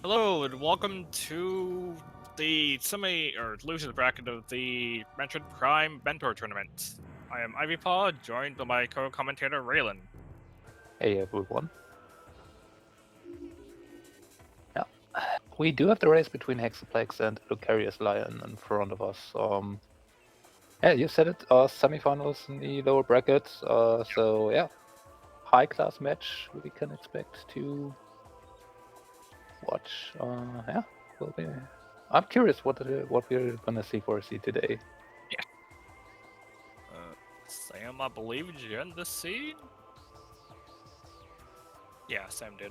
Hello and welcome to the losers bracket of the Metroid Prime Mentor Tournament. I am Ivy Paw, joined by my co-commentator Raylan. Hey everyone. Yeah, we do have the race between Haxaplax and LucariusLion in front of us. Yeah, you said it. Semifinals in the lower bracket. So yeah, high class match we can expect to watch. Yeah, will be. I'm curious what we're gonna see for C today. Yeah. Sam, I believe, did you end this seed? Yeah, Sam did.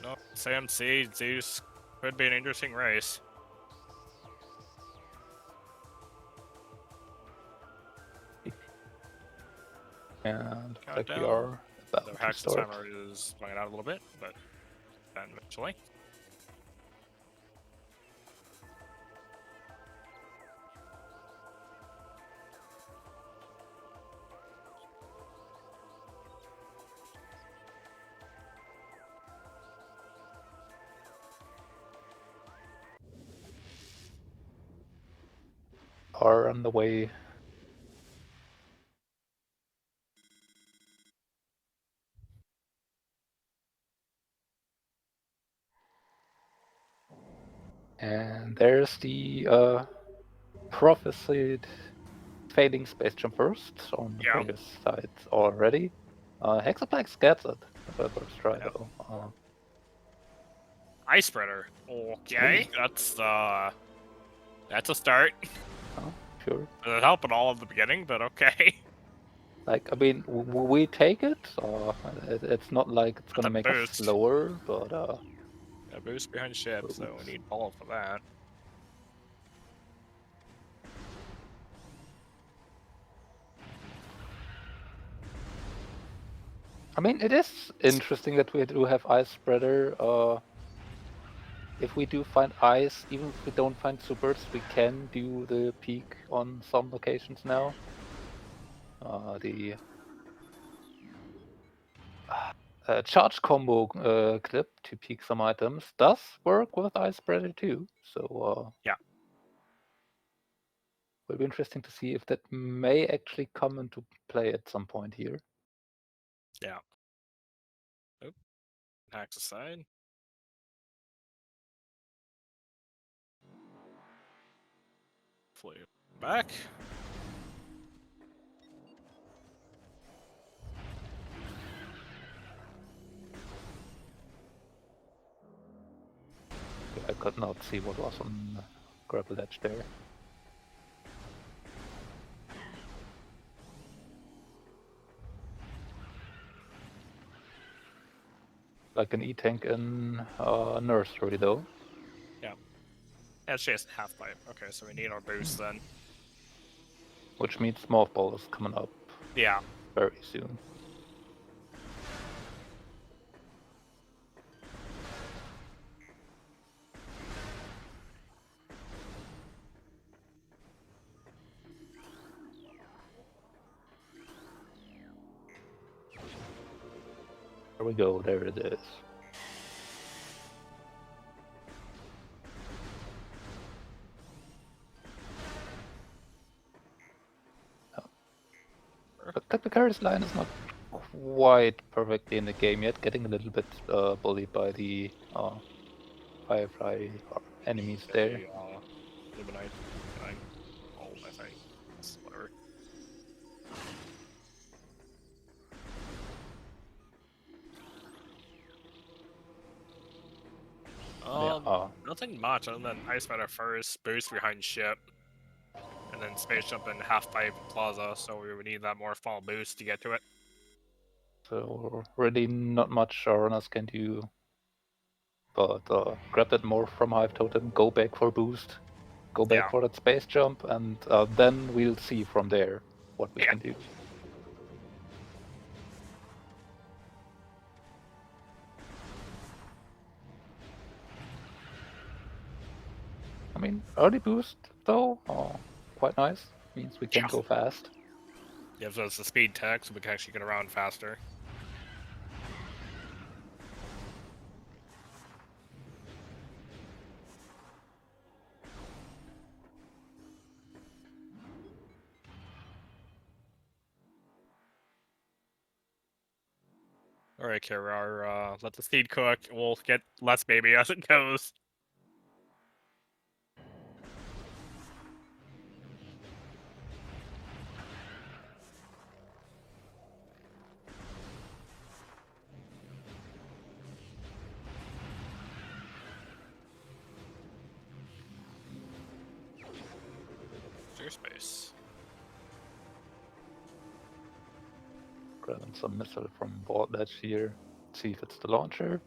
No, Sam seed. These could be an interesting race. And looks like we Countdown. are about The to Hax start. timer is playing out a little bit, but then eventually. Are on the way. And there's the prophesied failing space jump first on the Yeah. previous side already. Haxaplax gets it the first try Yep. though. Ice spreader. Okay, that's a start. Oh, sure. Doesn't help at all at the beginning, but okay. Like, I mean, we take it. It's not like it's With gonna a make us boost. slower, but A boost behind ship, so we need ball for that. I mean, it is interesting that we do have ice spreader. If we do find ice, even if we don't find supers, we can do the peak on some locations now. The charge combo clip to peak some items does work with Ice Spreader too. So yeah, will be interesting to see if that may actually come into play at some point here. yeah. Oop. Hacks aside. Hopefully back. I could not see what was on the grapple edge there. Like an E-tank in nursery though. Yeah. Actually, it's half pipe. Okay, so we need our boost then. Which means Morph Ball is coming up Yeah. very soon. There we go, there it is. But the LucariusLion is not quite perfectly in the game yet, getting a little bit bullied by the Firefly enemies there. Luminite. I think. It's whatever. Nothing much other than Ice Spider first, boost behind ship, and then space jump in half pipe plaza, so we would need that more fall boost to get to it. So really not much our runners can do. But grab that more from Hive Totem, go back for boost, go back for that space jump, and then we'll see from there what we can do. I mean, early boost though, quite nice. Means we can go fast. Gives us the speed tech, so we can actually get around faster. Alright, Kara, let the steed cook. We'll get less baby as it goes. Clear space. Grabbing some missile from board ledge here. See if it's the launcher.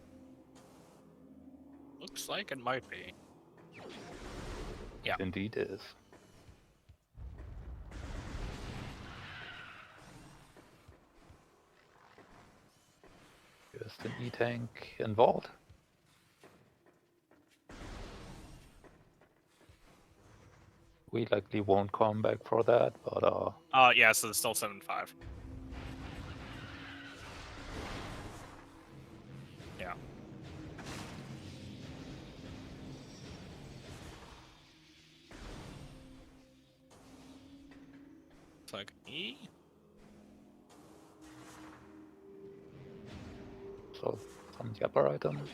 Looks like it might be. Yeah. It indeed is. Here's the E-tank involved. We likely won't come back for that, but Yeah, so it's still 7-5. Yeah. It's like E. so some Yapper items.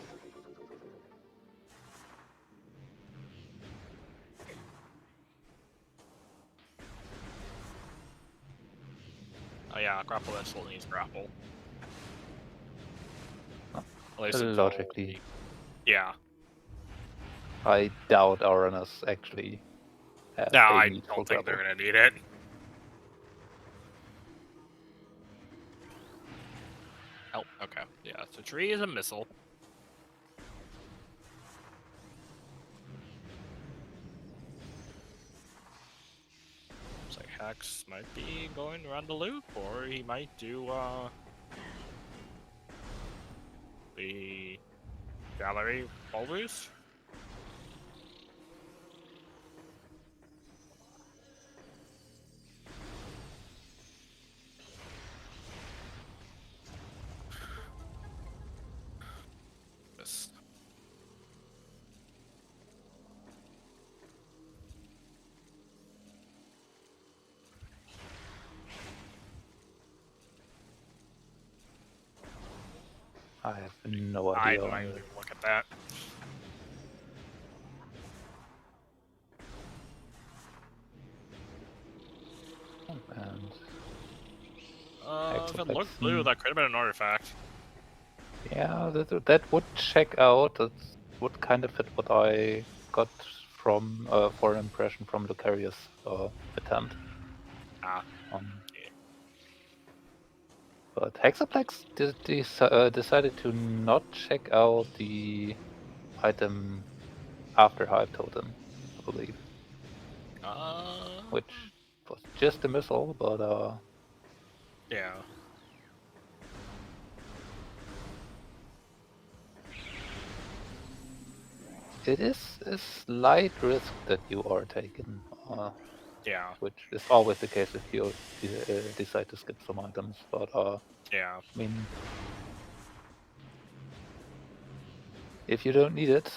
Oh yeah, grapple that still needs grapple. Oh, At least until logically, yeah. I doubt our runners actually have No, a I need for don't think grapple. they're gonna need it. Oh, okay. Yeah, so tree is a missile. Looks like Hex might be going around the loop, or he might do the gallery ball boost. This. I have no I idea. might even look at that. And If it Haxaplax, looked blue, that could have been an artifact. yeah, that would check out. That would kind of fit what I got from for an impression from Lucarius attempt. Ah. Yeah. But Haxaplax decided to not check out the item after Hype Totem, I believe. Which was just a missile, but yeah. it is a slight risk that you are taking. Yeah. Which is always the case if you decide to skip some items. But Yeah. I mean, if you don't need it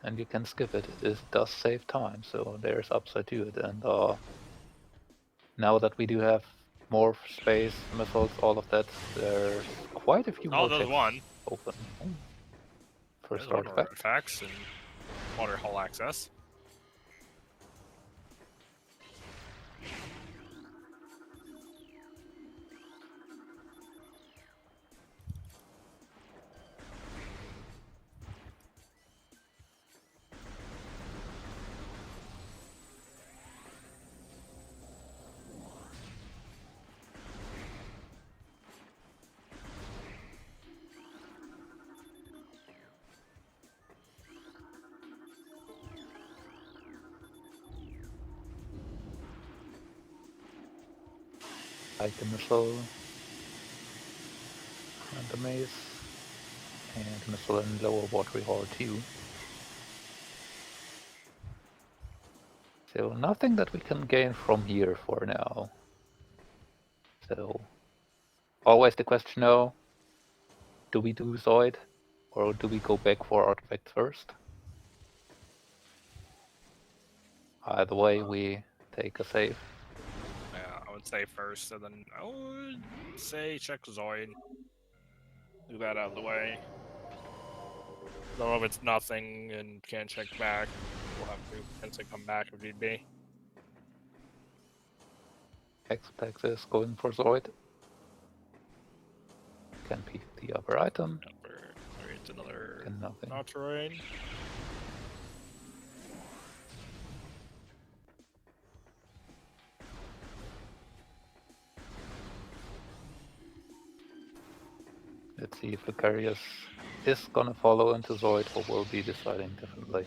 and you can skip it, it does save time. So there's upside to it. And now that we do have more space, missiles, all of that, there's quite a few Oh, more there's checks one. open. Oh. First There's one artifact. artifacts and water hull access. Like the missile and the maze. And missile in lower watery hall too. So nothing that we can gain from here for now. So always the question now, do we do Zoid or do we go back for artifacts first? Either way, we take a save. Yeah, I would say first, and then I would say check Zoid. do that out of the way. Though if it's nothing and can't check back, we'll have to potentially come back if need be. Haxaplax is going for Zoid. Can pick the upper item. It's another Can nothing. Metroid. Let's see if Lucarius is gonna follow into Zoid or will be deciding differently.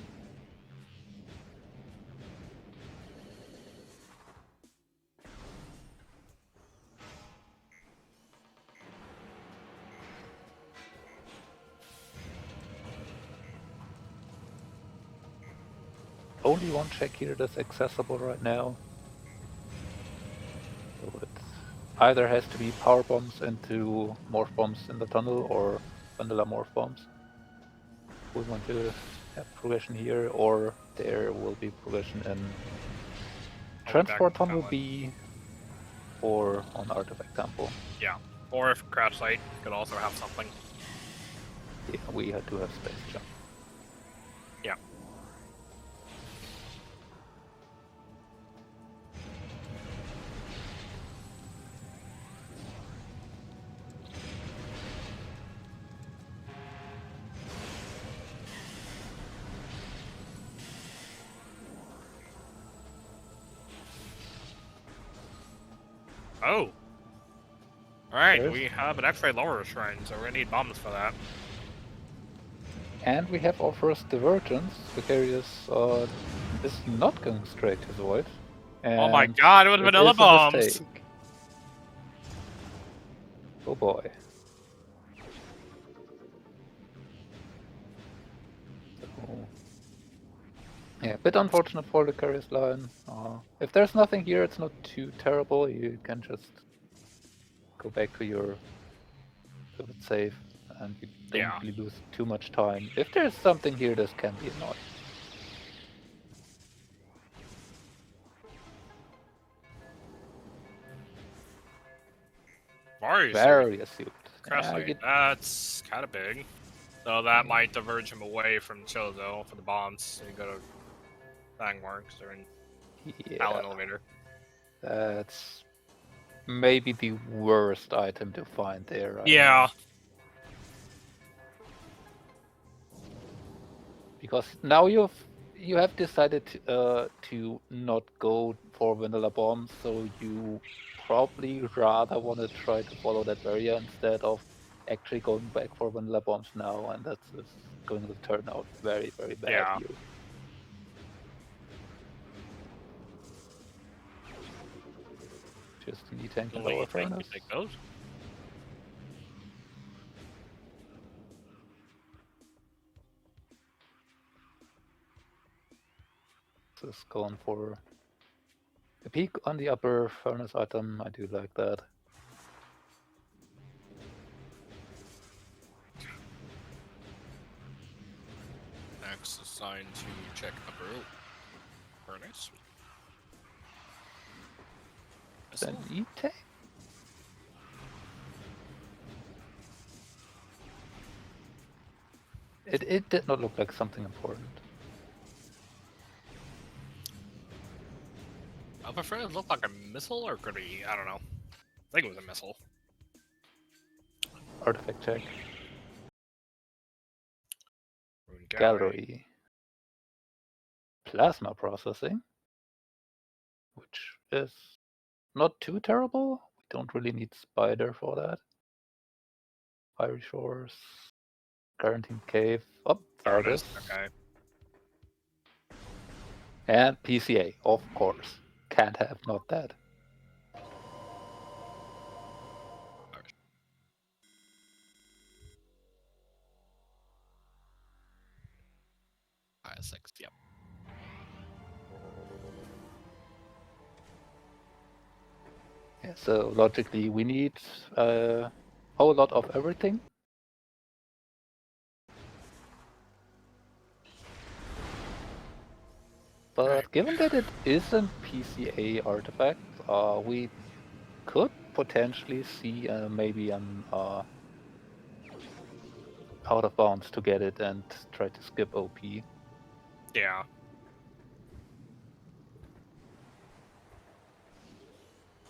Only one check here that's accessible right now. So it either has to be power bombs into morph bombs in the tunnel or vanilla morph bombs. We want to have progression here, or there will be progression in transport tunnel B or on artifact temple. Yeah, or if crash site could also have something. Yeah, we do have space jump. Yeah. Oh! Alright, we have an X-ray lower shrine, so we're gonna need bombs for that. And we have our first divergence. Lucarius is not going straight to Void. Oh my god, it was vanilla bombs! Oh boy. So, yeah, a bit unfortunate for LucariusLion. If there's nothing here, it's not too terrible. You can just go back to your pivot save and you don't really lose too much time. If there's something here, this can be annoying. Very astute. That's kind of big. So that might diverge him away from Chozo for the bombs. So you go to Fangmarks or in Talon Elevator. That's maybe the worst item to find there. Right yeah. Now. Because now you have decided to not go for vanilla bombs, so you probably rather want to try to follow that barrier instead of actually going back for vanilla bombs now, and that's going to turn out very, very bad for you. Just need tank and lower furnace. Take those. Just going for a peek on the upper furnace item. I do like that. Next assigned to check upper furnace. Then E-tank? It did not look like something important. I prefer it looked like a missile, or could he? I don't know. I think it was a missile. Artifact check. Gallery. Plasma processing, which is not too terrible. We don't really need Spider for that. Fiery Shores. Quarantine Cave. Oh, there it is. Okay. And PCA, of course. Can't have not that. IS6, yep. Yeah, so logically we need a whole lot of everything. But given that it isn't PCA artifact, we could potentially see maybe an out of bounds to get it and try to skip OP. Yeah.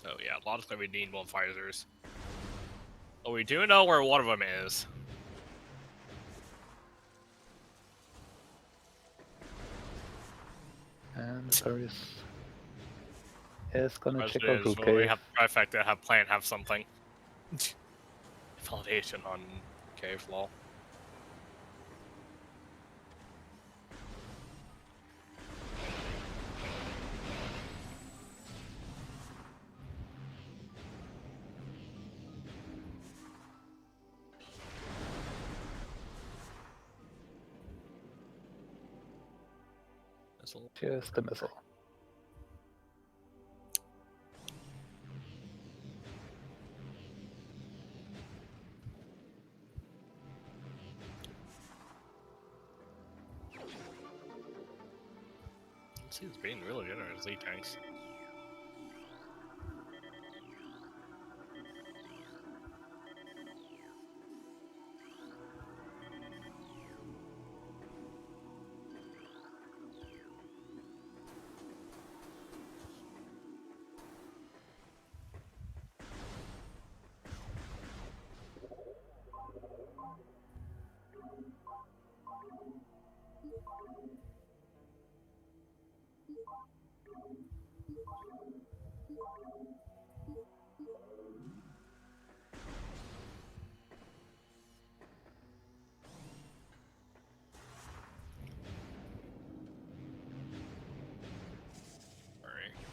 Oh yeah, logically we need more fighters. But we do know where one of them is. And Lucarius is gonna check Question out is, Root will we Cave. have trifecta, have plan, have something? Validation on cave lol. Just a missile. He's being really generous, Z tanks.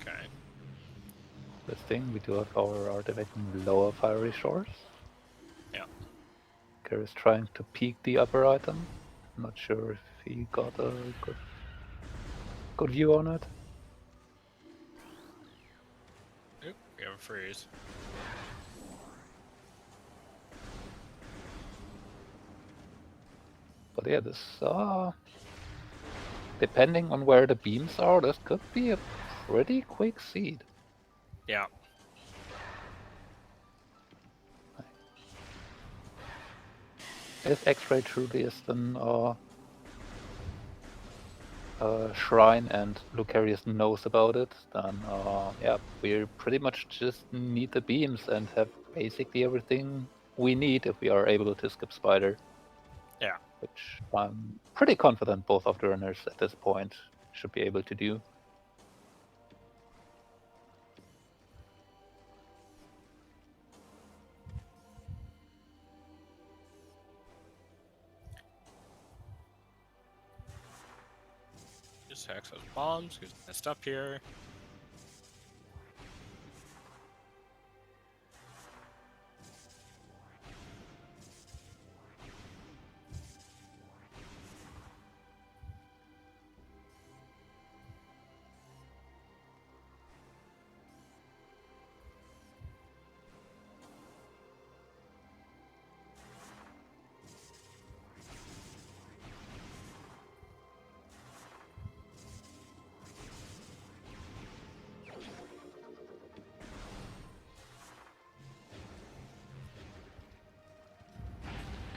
Okay. This thing, we do have our artifact in lower fiery shores. Yeah. Lucarius is trying to peek the upper item. Not sure if he got a good view on it. Oop, we have a freeze. But yeah, this depending on where the beams are, this could be a pretty quick seed. Yeah. If X-Ray truly is then shrine and Lucarius knows about it, then yeah, we pretty much just need the beams and have basically everything we need if we are able to skip Spider. Yeah. Which I'm pretty confident both of the runners at this point should be able to do. Just Hex those bombs, who's messed up here.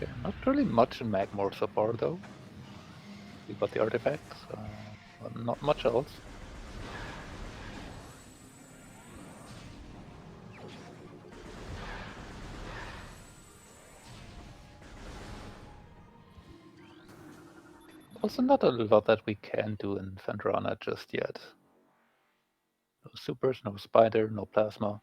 Okay, not really much in Magmore so far though. We got the artifacts, but not much else. Also not a lot that we can do in Fendrana just yet. No supers, no spider, no plasma.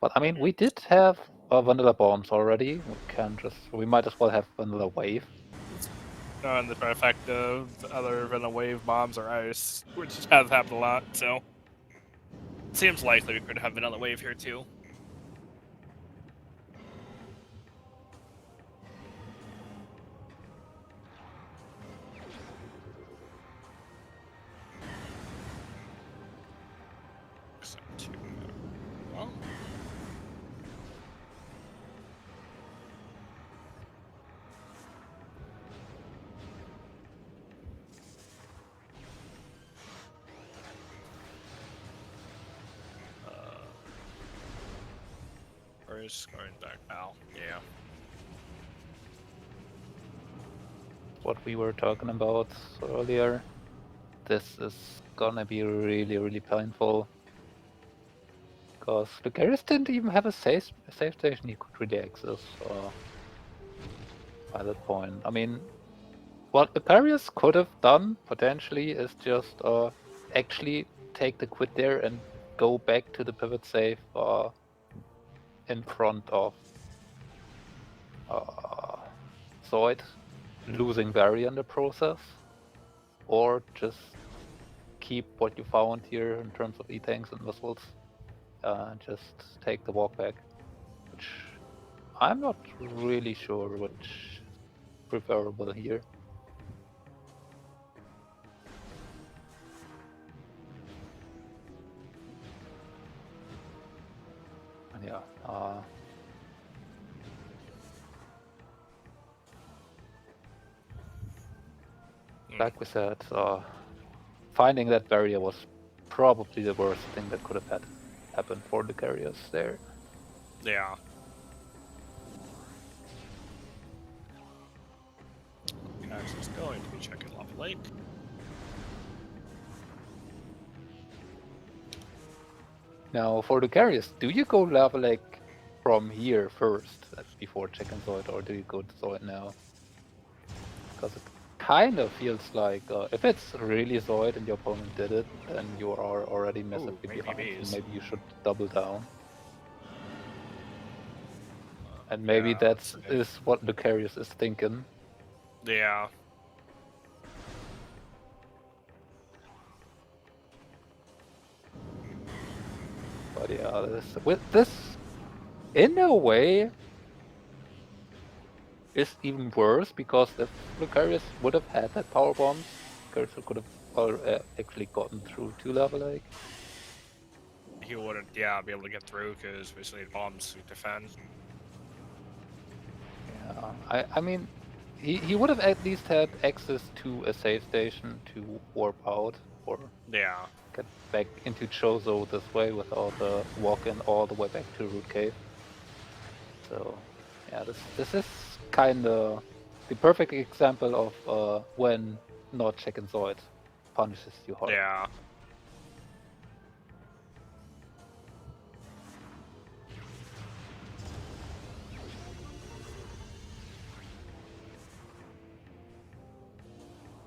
But I mean, we did have vanilla bombs already. We might as well have vanilla wave. And the trifecta of other than the wave bombs or ice, which has happened a lot, so it seems likely we could have another wave here too. Well, Lucarius going back now. Yeah. What we were talking about earlier. This is gonna be really, really painful. Because Lucarius didn't even have a safe station he could really access by that point. I mean, what Lucarius could have done potentially is just actually take the quit there and go back to the pivot safe in front of Zoid, losing Barry in the process, or just keep what you found here in terms of E-tanks and missiles, and just take the walk back, which I'm not really sure which is preferable here. Yeah. Like we said, finding that barrier was probably the worst thing that could have happened for the carriers there. Yeah. Cax is going to be checking Lava Lake. Now, for the carriers, do you go Lava Lake from here first before checking Zoid, or do you go to Zoid now? Because it kind of feels like if it's really Zoid and your opponent did it, then you are already massively behind, so maybe you should double down. And maybe Yeah, that is what Lucarius is thinking. Yeah. But yeah, with this, in a way, is even worse, because if Lucarius would have had that power bombs, Lucarius could have actually gotten through to Lava Lake. He wouldn't, yeah, be able to get through because we still need bombs to defend. Yeah, I mean, he would have at least had access to a safe station to warp out or Yeah. get back into Chozo this way without walking all the way back to Root Cave. So yeah, this is kind of the perfect example of when not checking Zoid punishes you hard. Yeah.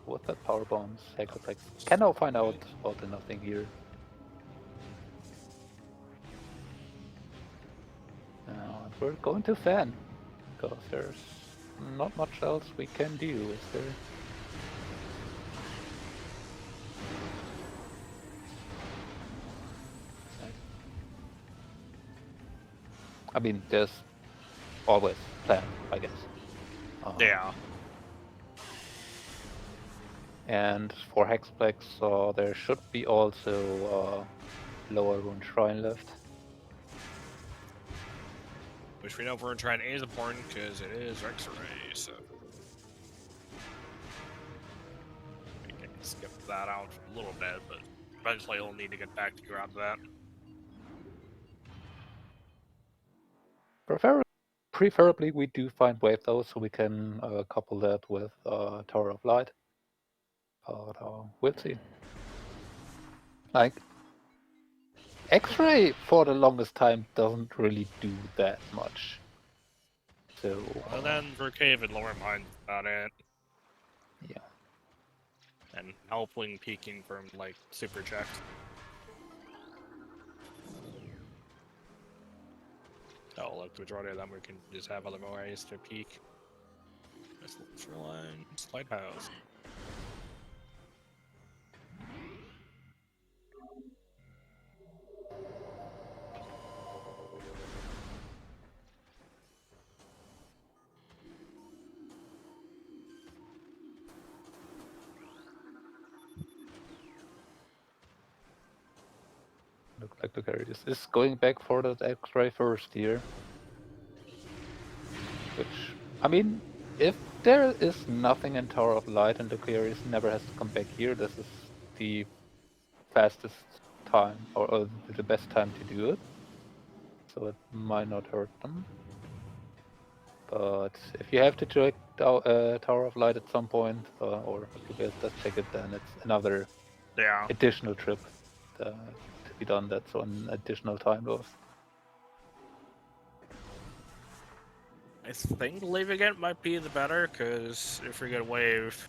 With that power bombs, Haxaplax can now find out about the nothing here. And we're going to fan, because there's not much else we can do, is there? I mean, there's always plan, I guess. Yeah. And for Haxaplax, there should be also lower rune shrine left. Which we know Rune Shrine is important because it is X-Ray, so we can skip that out a little bit, but eventually we'll need to get back to grab that. Preferably, we do find wave though, so we can couple that with Tower of Light. But we'll see. Like, X-Ray for the longest time doesn't really do that much. So. And then for Cave and Lower Mine, about it. Yeah. And helping peeking from like super checks. Oh, like the majority of them we can just have other ways to peek. Let's look for line, lighthouse. Look like Lucarius is going back for that X-Ray first here. Which, I mean, if there is nothing in Tower of Light and Lucarius never has to come back here, this is the fastest time, or the best time to do it. so it might not hurt them. But if you have to check Tower of Light at some point, or if Lucarius does check it, then it's another additional trip to be done. That's an additional time loss. I think leaving it might be the better, because if we get a wave...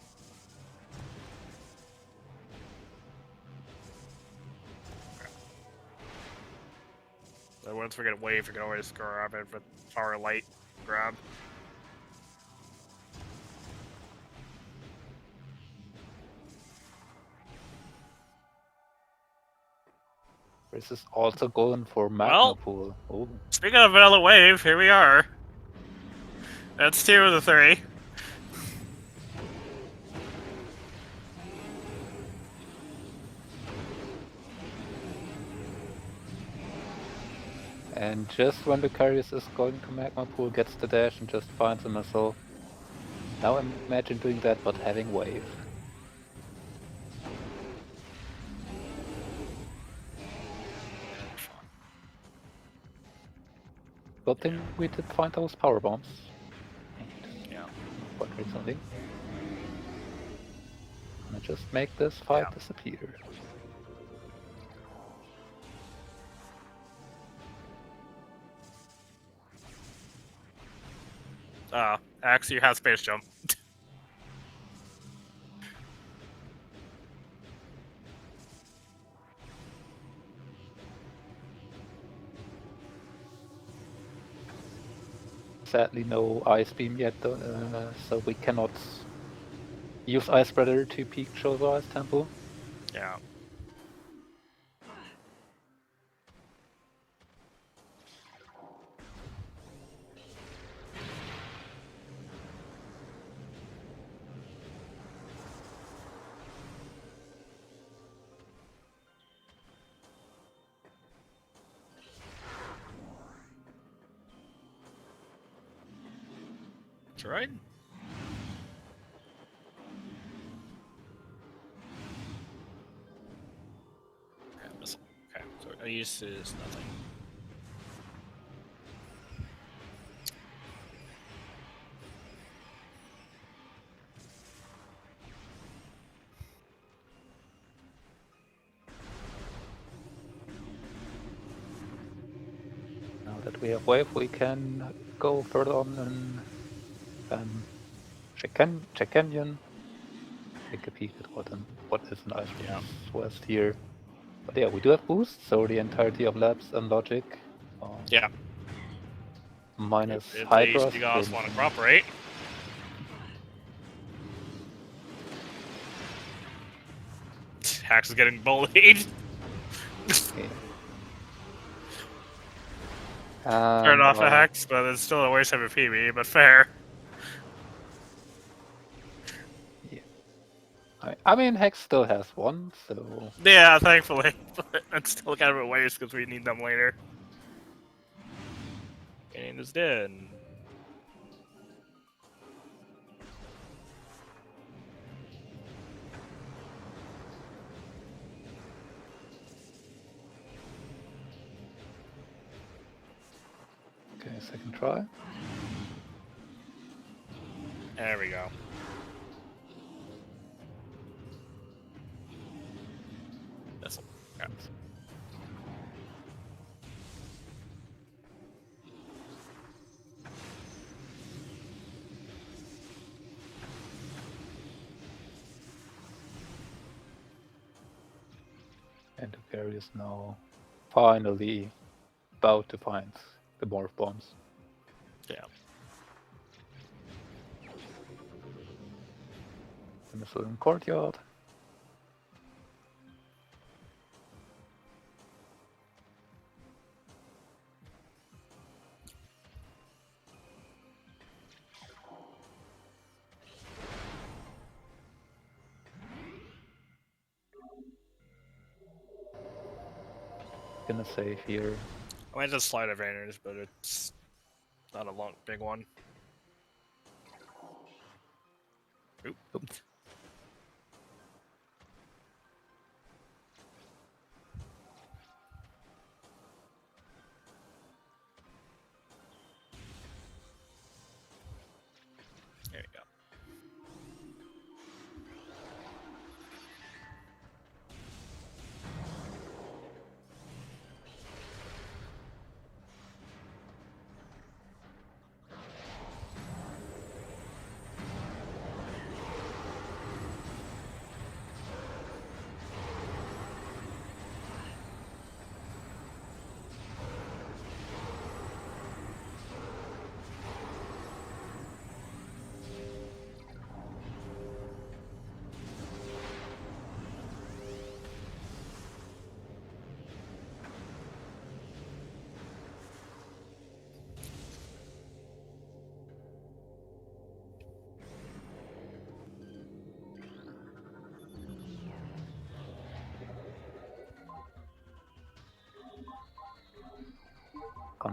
So once we get a wave, we can always grab it with our light grab. This is also going for Magma Pool. Oh. Speaking of vanilla wave, here we are. That's 2 of the 3. And just when Lucarius is going to Magma Pool, gets the dash and just finds a missile. Now imagine doing that, but having wave. Good thing we did find those power bombs. Yeah. Quite recently. And just make this fight disappear. Axe, you have space jump. Sadly, no Ice Beam yet, so we cannot use Ice Spreader to peek Chozo Ice Temple. Yeah. Metroid? Okay, missile. Okay, so a use is nothing. Now that we have wave, we can go further on and check Canyon. Take a peek at what is an Ice Beam West here. But yeah, we do have boost, so the entirety of Labs and Logic. Yeah. Minus if Hydra. You guys want to cooperate. Hax is getting bullied. Okay. Turn off a Hex, but it's still a waste of a PB, but fair. Yeah. I mean, Hex still has one, so... Yeah, thankfully. But it's still kind of a waste because we need them later. Game is dead. Okay, second try. There we go. Missile. Okay. And Lucarius now finally about to find the morph bombs. Yeah. The missile in courtyard. Gonna save here. I mean, it's a slight advantage, but it's not a big one. Oop.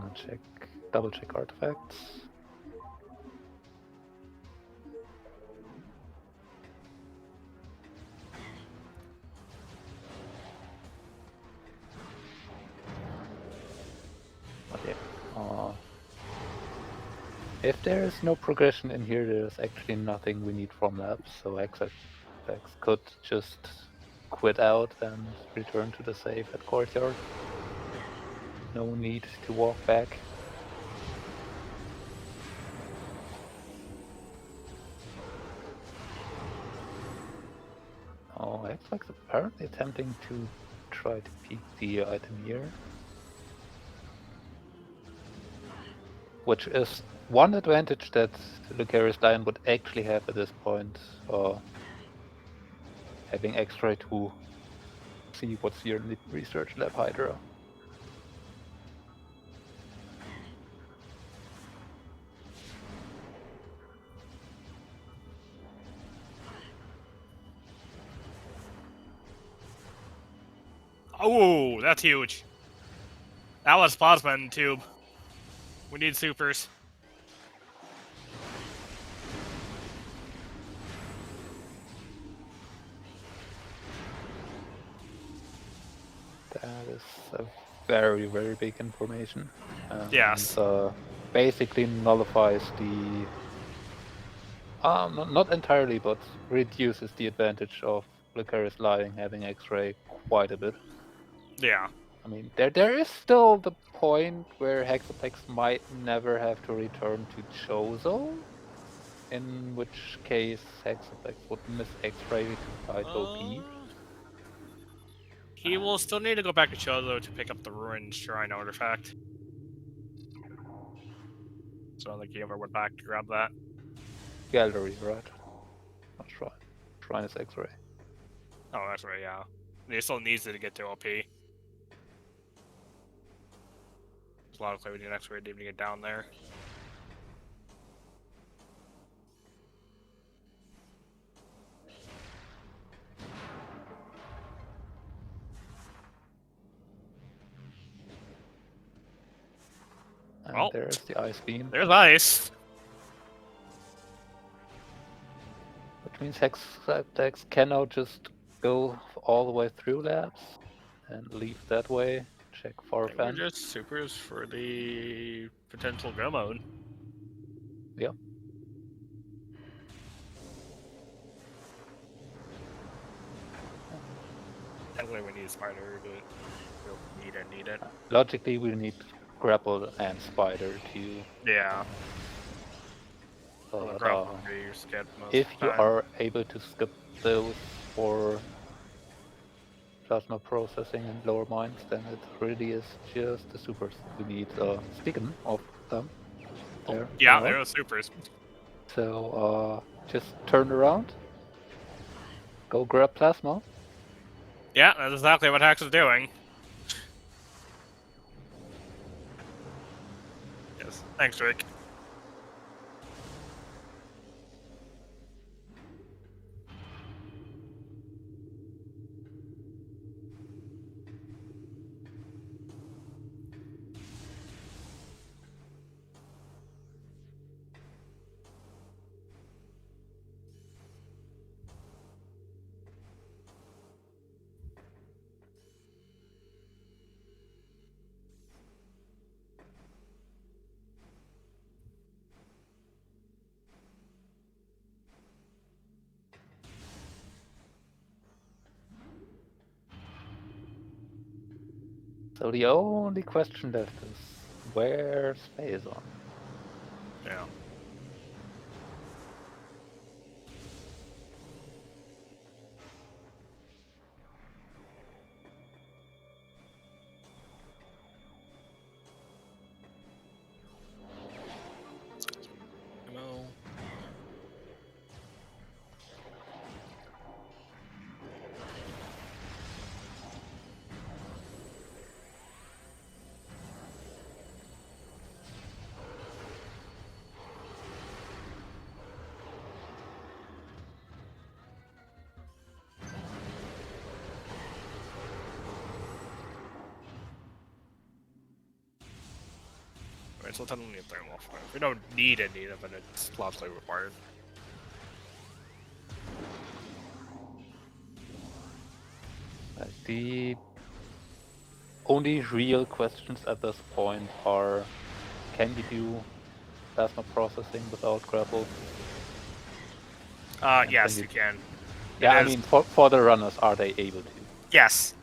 gonna double check artifacts. But yeah, if there is no progression in here, there's actually nothing we need from labs, so Haxaplax could just quit out and return to the safe at courtyard. No need to walk back. Oh, Haxaplax apparently attempting to try to peek the item here. Which is one advantage that LucariusLion would actually have at this point, having X-ray to see what's here in the research lab Hydra. Oh, that's huge. That was plasma in the tube. We need supers. That is a very, very big information. Yes. Basically nullifies the... not entirely, but reduces the advantage of LucariusLion having X-ray quite a bit. Yeah. I mean, there is still the point where Haxaplax might never have to return to Chozo, in which case Haxaplax would miss X-ray to fight OP. He will still need to go back to Chozo to pick up the Ruined Shrine artifact. So I don't think he ever went back to grab that. Gallery, right? Not Shrine. Shrine is X-ray. Oh, that's right, yeah. He still needs it to get to OP. There's a lot of play with the X-ray to even get down there. And well, there's the ice beam. There's ice. Which means Haxaplax can now just go all the way through labs and leave that way. Check for They were fan. just supers for the potential go mode. Yep. Technically we need a spider, but we'll need it. Logically, we need grapple and spider to... Yeah. But, if you are able to skip those for plasma processing and lower mines, then it really is just the supers we need. Speaking of them, there. Yeah, there are supers. So just turn around, go grab plasma. Yeah, that's exactly what Hax is doing. Yes, thanks, Rick. So the only question left is, where's Phazon? Yeah. Alright, so technically a thermal fire. We don't need any of it, it's logically required. The only real questions at this point are, can you do plasma processing without grapple? And yes, you can. Yeah, I is- mean, for the runners, are they able to? Yes.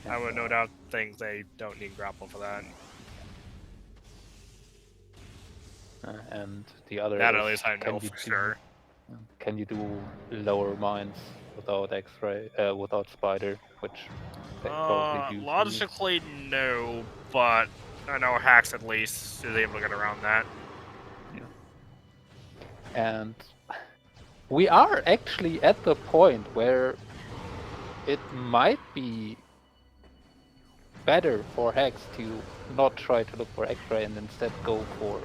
And, I would no doubt think they don't need grapple for that. and the other That is, at least I know for sure. Can you do lower mines without X-ray, without Spider, which they probably do too. Logically, no, but I know Hax at least is able to get around that. Yeah. And we are actually at the point where it might be better for Hex to not try to look for X-ray and instead go for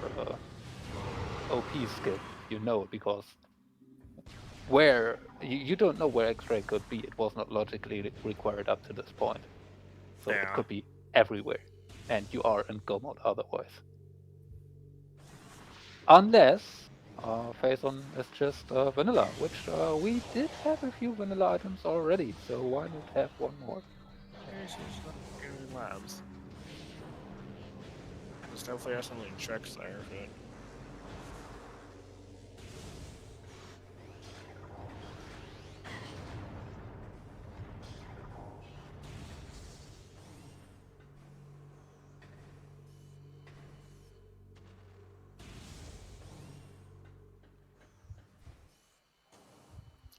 OP skill, you know, because where you don't know where X-ray could be. It was not logically required up to this point, so it could be everywhere, and you are in go mode otherwise. Unless Phazon is just vanilla, which we did have a few vanilla items already, so why not have one more? Labs. There's definitely some tricks there, but...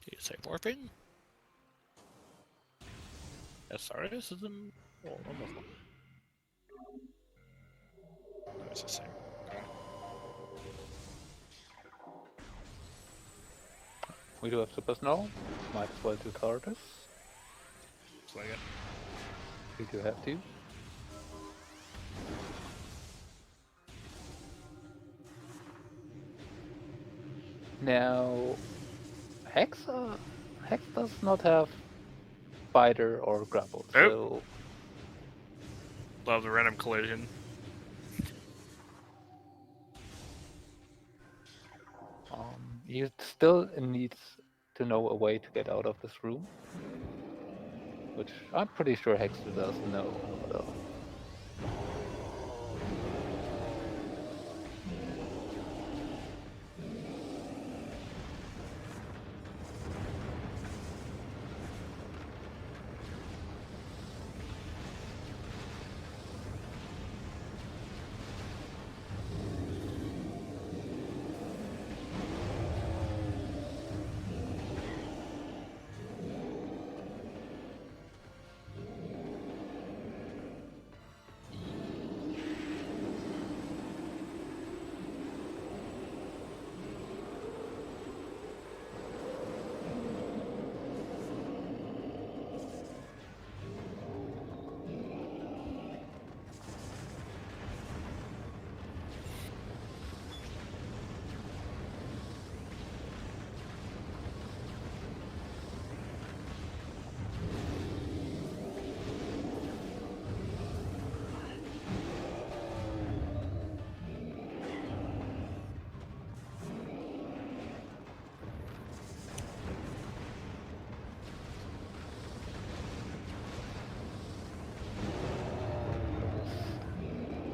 Do you say morphing? Yes, sorry, this is in... Oh, almost. No, it's the same. Okay. We do have Super Snow. Might as well do Cardus. So yeah. We do have to. Now, Hex does not have Spider or Grapple, so... Love the random collision. You still need to know a way to get out of this room, which I'm pretty sure Hexter does know. But,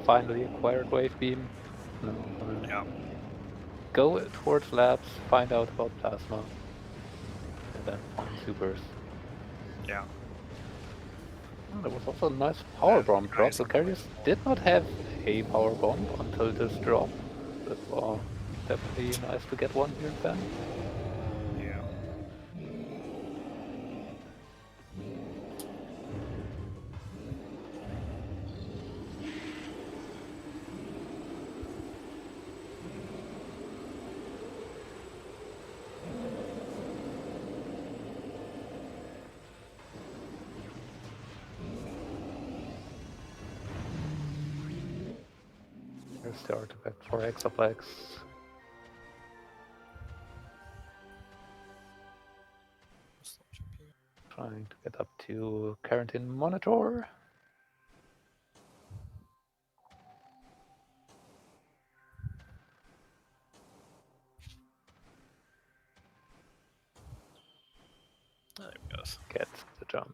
finally acquired Wave Beam. No. Yeah. Go towards labs, find out about Plasma, and then find Supers. Yeah. Oh, there was also a nice power bomb drop. Nice. Lucarius did not have a power bomb until this drop. That was definitely nice to get one here then. Yeah. There's the artifact for Haxaplax. Trying to get up to Quarantine Monitor. this. gets the jump.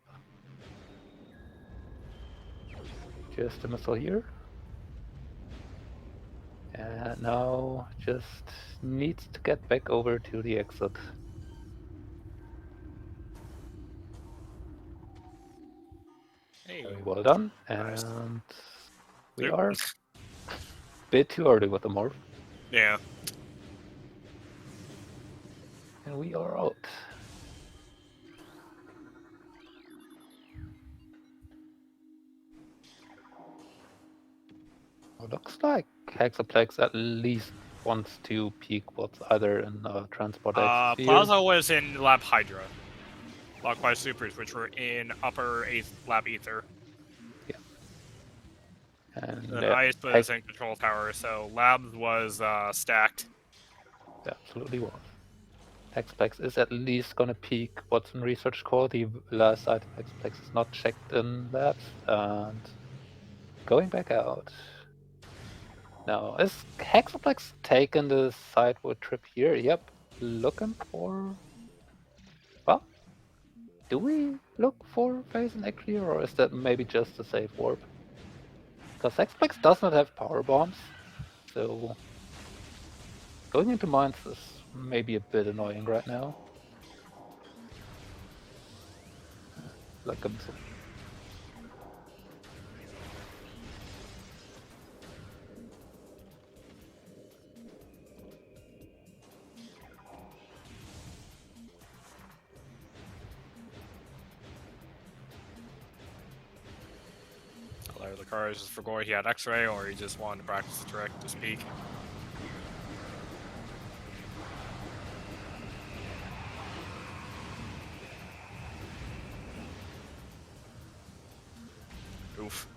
Just a missile here. And now just needs to get back over to the exit. Hey. Very well done. Nice. And we Oop. are a bit too early with the morph. Yeah. And we are out. Looks like Haxaplax at least wants to peek what's either in Transport X here. Plaza was in Lab Hydra. Locked by supers, which were in upper Lab Ether. Yeah. And Ice was in Control Tower, so Labs was stacked. Absolutely was. Haxaplax is at least gonna peek what's in Research Core. The last item Haxaplax is not checked in Labs. And going back out. Now, is Haxaplax taking the sideward trip here? Yep. Looking for... Well, do we look for Phazon actually, or is that maybe just a safe warp? Because Haxaplax does not have power bombs, so going into mines is maybe a bit annoying right now. Like a missile. Lucarius just forgot he had X-ray, or he just wanted to practice the trick to speak. Oof.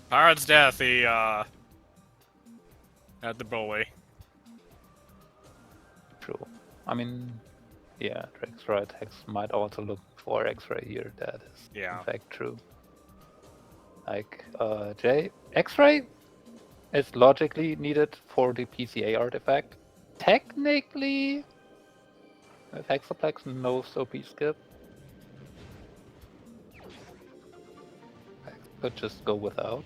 Pirate's death, he had the bully. True. I mean, yeah, Drake's right. Hex might also look for X-ray here. That is in fact true. Like, X-ray is logically needed for the PCA artifact. Technically, with Haxaplax, no OP skip. I could just go without.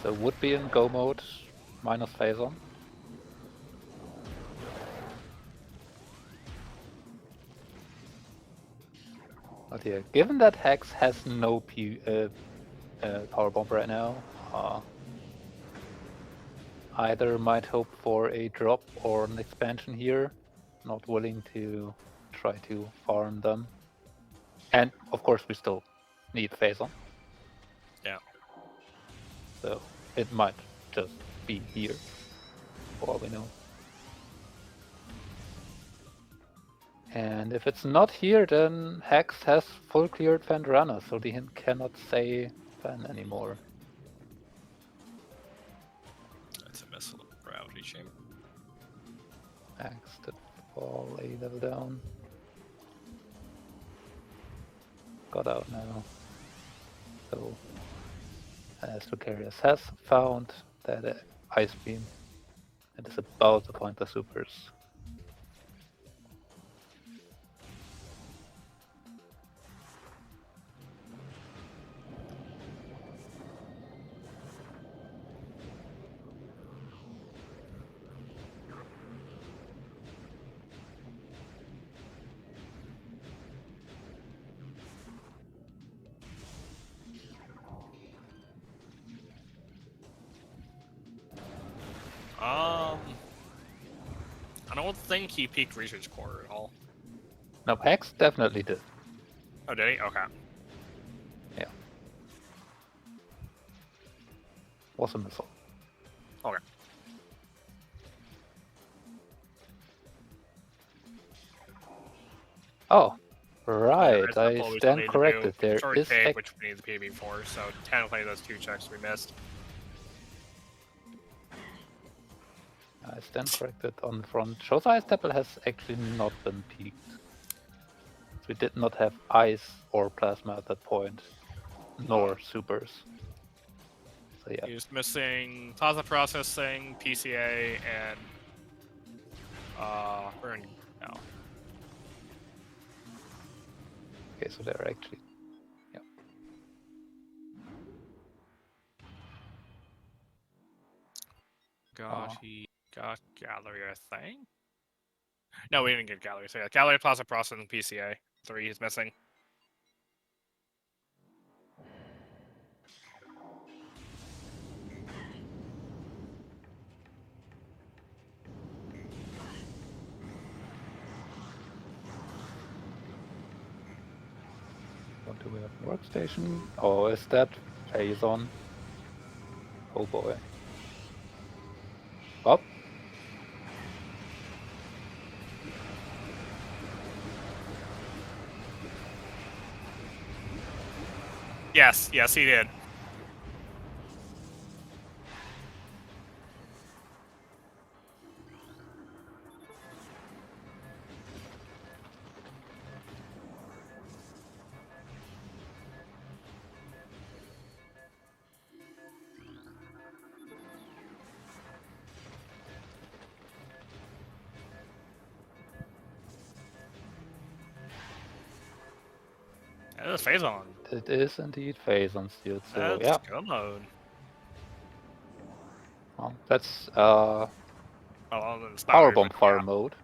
So would be in go mode, minus Phazon. But yeah, given that Hex has no power bomb right now, either might hope for a drop or an expansion here. Not willing to try to farm them. And of course we still need Phazon. Yeah. So it might just be here, for all we know. And if it's not here, then Hex has full cleared Fendrana, so the hint cannot say Fen anymore. That's a missile gravity chamber. Hex did fall a level down. Got out now. So, as Lucarius has found that ice beam, it is about to point the supers. I don't think he peaked Research Core at all. No, Hex definitely did. Oh, did he? Okay. Yeah. Was a missile. Okay. Oh, right. Yeah, I stand corrected. There is take, which we need the PB for, so technically those two checks we missed. I stand corrected on the front. Shows Ice Temple has actually not been peaked. We did not have ice or plasma at that point, nor supers. So yeah. He's missing plasma processing, PCA, and burn. No. Okay, so they're actually. God, he got gallery, I think. No, we didn't get gallery. So yeah, gallery, plasma processing, PCA. 3 is missing. What do we have? Workstation? Oh, is that phase on? Oh boy. Up. Yes, yes, he did. It is phase on. It is indeed phase on still. So Let's yeah. go mode. Well, that's Oh, well, it's not power really, bomb but fire yeah. mode.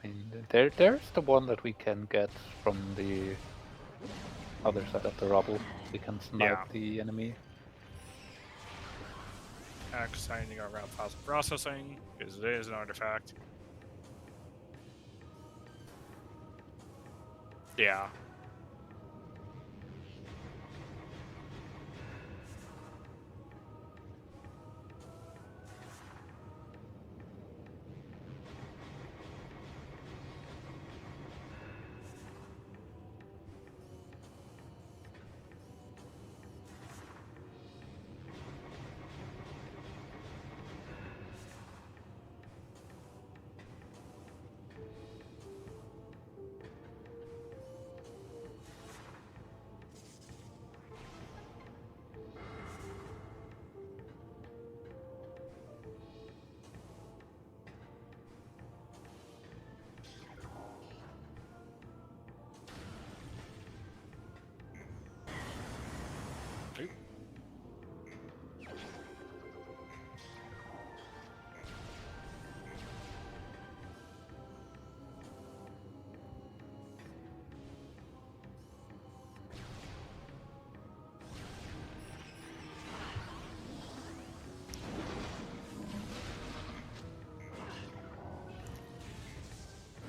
I mean, there's the one that we can get from the other side of the rubble. We can snipe the enemy. Signing around plasma processing, because it is an artifact. Yeah.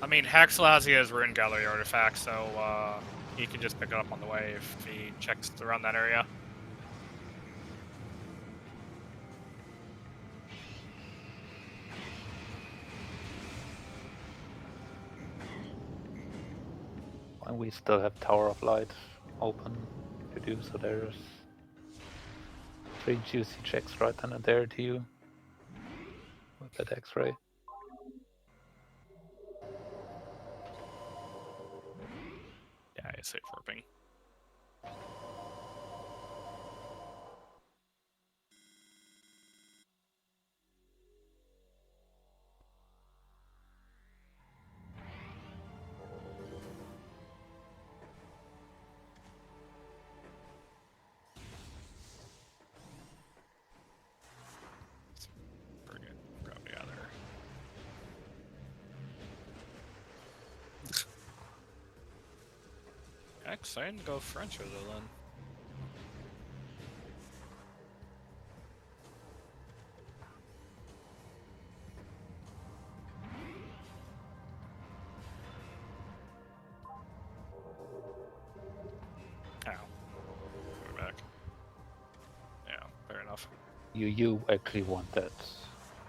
I mean, Haxel has his Ruin Gallery artifact, so he can just pick it up on the way if he checks around that area. And we still have Tower of Light open to do, so there's 3 juicy checks right then and there to you with that X-ray. Yeah, I say warping. Grab the other. Exciting to go French with it then. Ow. We're back. Yeah, fair enough. You actually want that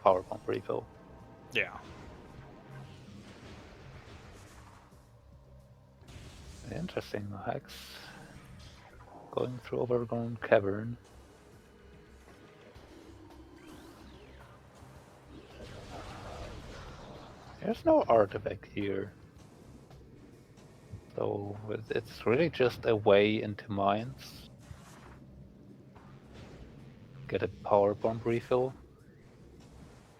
power bomb refill. Yeah. Interesting, Hex. Going through overgrown cavern. There's no artifact here. So it's really just a way into mines. Get a power bomb refill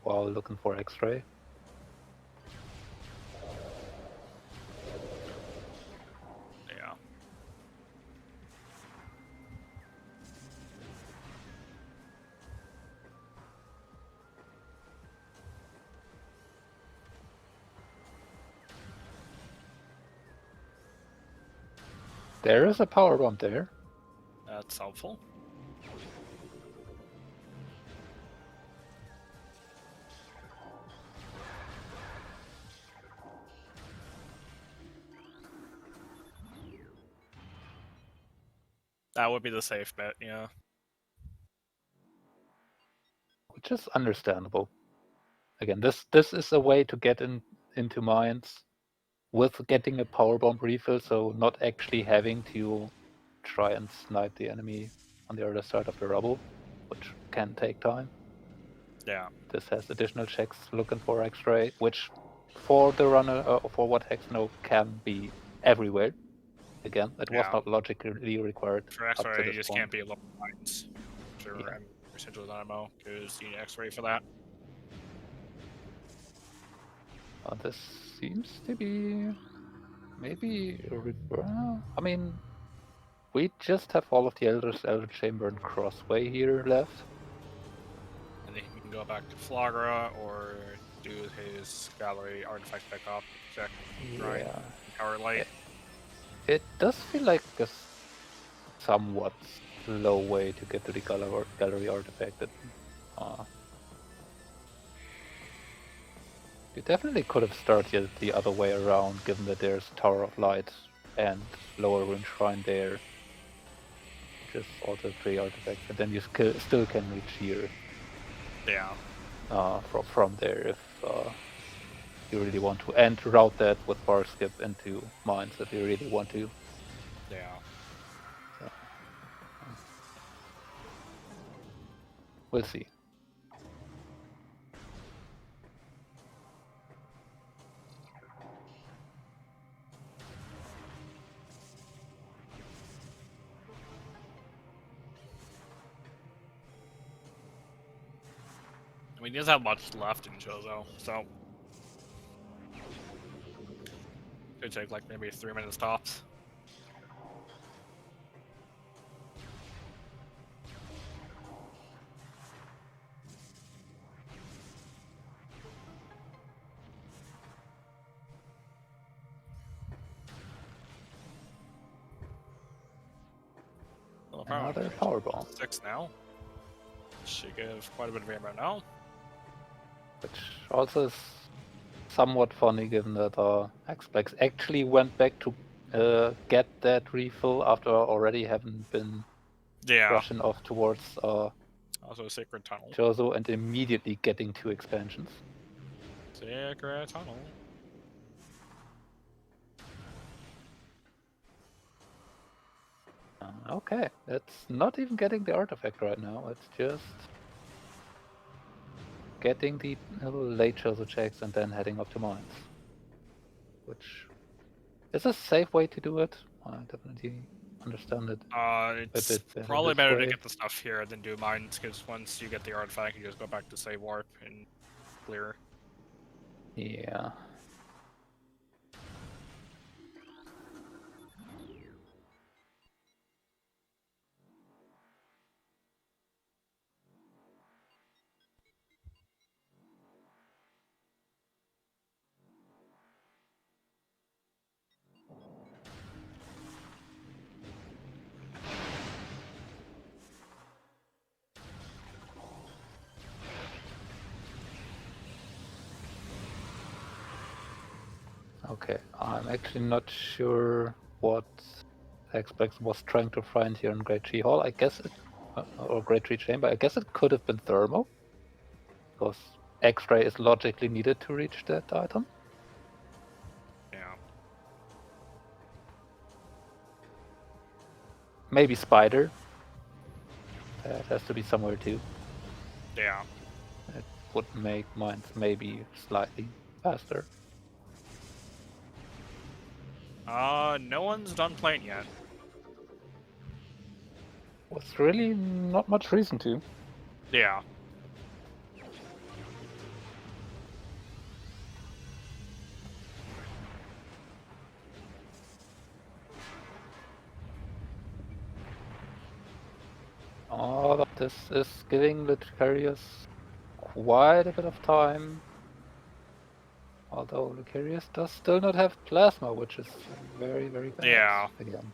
while looking for X-ray. Yeah. There is a power bomb there. That's helpful. That would be the safe bet, yeah. Which is understandable. Again, this is a way to get into mines with getting a power bomb refill, so not actually having to try and snipe the enemy on the other side of the rubble, which can take time. Yeah. This has additional checks looking for X-ray, which for the runner, for what Hex know, can be everywhere. Again, it was Yeah. not logically required For up to X-ray, you this just point. can't be low lines. For Yeah. residual dynamo, because you need X-ray for that. This seems to be maybe I mean, we just have all of the Elder Chamber and Crossway here left. And then he can go back to Flagra or do his gallery artifact pickup, check, grind, Yeah. power light. It does feel like a somewhat slow way to get to the gallery artifact. You definitely could have started the other way around, given that there's Tower of Light and Lower Rune Shrine there. Just also 3 artifacts, and then you still can reach here. Yeah. From there if you really want to, and route that with bar skip into mines if you really want to. Yeah. So, we'll see. I mean, he doesn't have much left in Chozo, so could take like maybe 3 minutes tops. Well, Another power bomb, 6 now. Should give quite a bit of aim right now. which also is somewhat funny given that Haxaplax actually went back to get that refill after already having been rushing off towards Also a Sacred Tunnel. Chozo and immediately getting 2 expansions. Sacred Tunnel. Okay, it's not even getting the artifact right now, it's just getting the late Chozo checks and then heading up to mines. Which is a safe way to do it. I definitely understand it. It's better probably this better way. to get the stuff here than do mines, because once you get the artifact, you just go back to save warp and clear. Yeah. Okay, I'm actually not sure what Haxaplax was trying to find here in Great Tree Hall. I guess it, or Great Tree Chamber. I guess it could have been thermal, because X-ray is logically needed to reach that item. Yeah. Maybe spider. That has to be somewhere too. Yeah. It would make mines maybe slightly faster. No one's done playing yet. Was really not much reason to. Yeah. Oh, but this is giving Lucarius quite a bit of time. Although Lucarius does still not have plasma, which is very, very bad Yeah. again.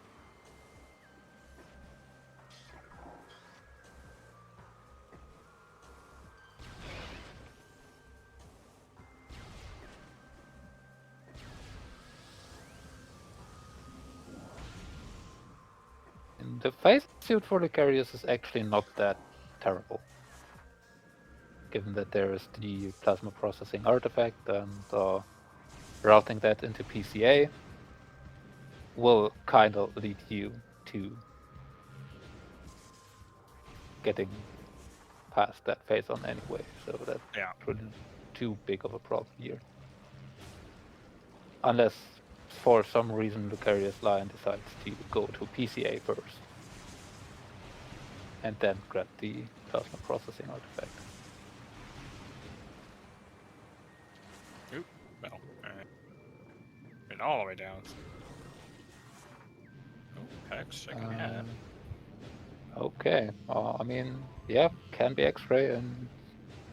And the face suit for Lucarius is actually not that terrible, given that there is the plasma processing artifact and routing that into PCA will kind of lead you to getting past that phase on anyway, so that's really not too big of a problem here. Unless for some reason LucariusLion decides to go to PCA first and then grab the plasma processing artifact. Oop, metal. Alright. Been all the way down. Oh, Hex, checking ahead. Okay, I mean, yeah, can be X-ray, and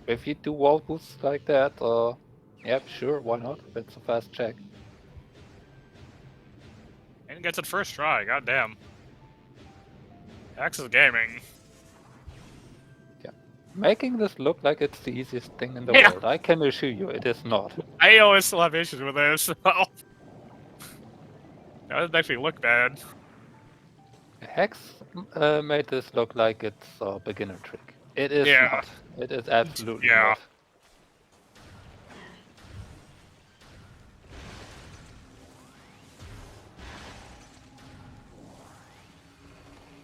if you do wall boosts like that, yeah, sure, why not? It's a fast check. And gets it first try, goddamn. Hex is gaming. Yeah, making this look like it's the easiest thing in the Yeah. world, I can assure you it is not. I always still have issues with this, so... That doesn't actually look bad. Hex made this look like it's a beginner trick. It is Yeah. not. It is absolutely Yeah. not.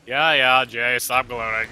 Yeah, Jay, stop gloating.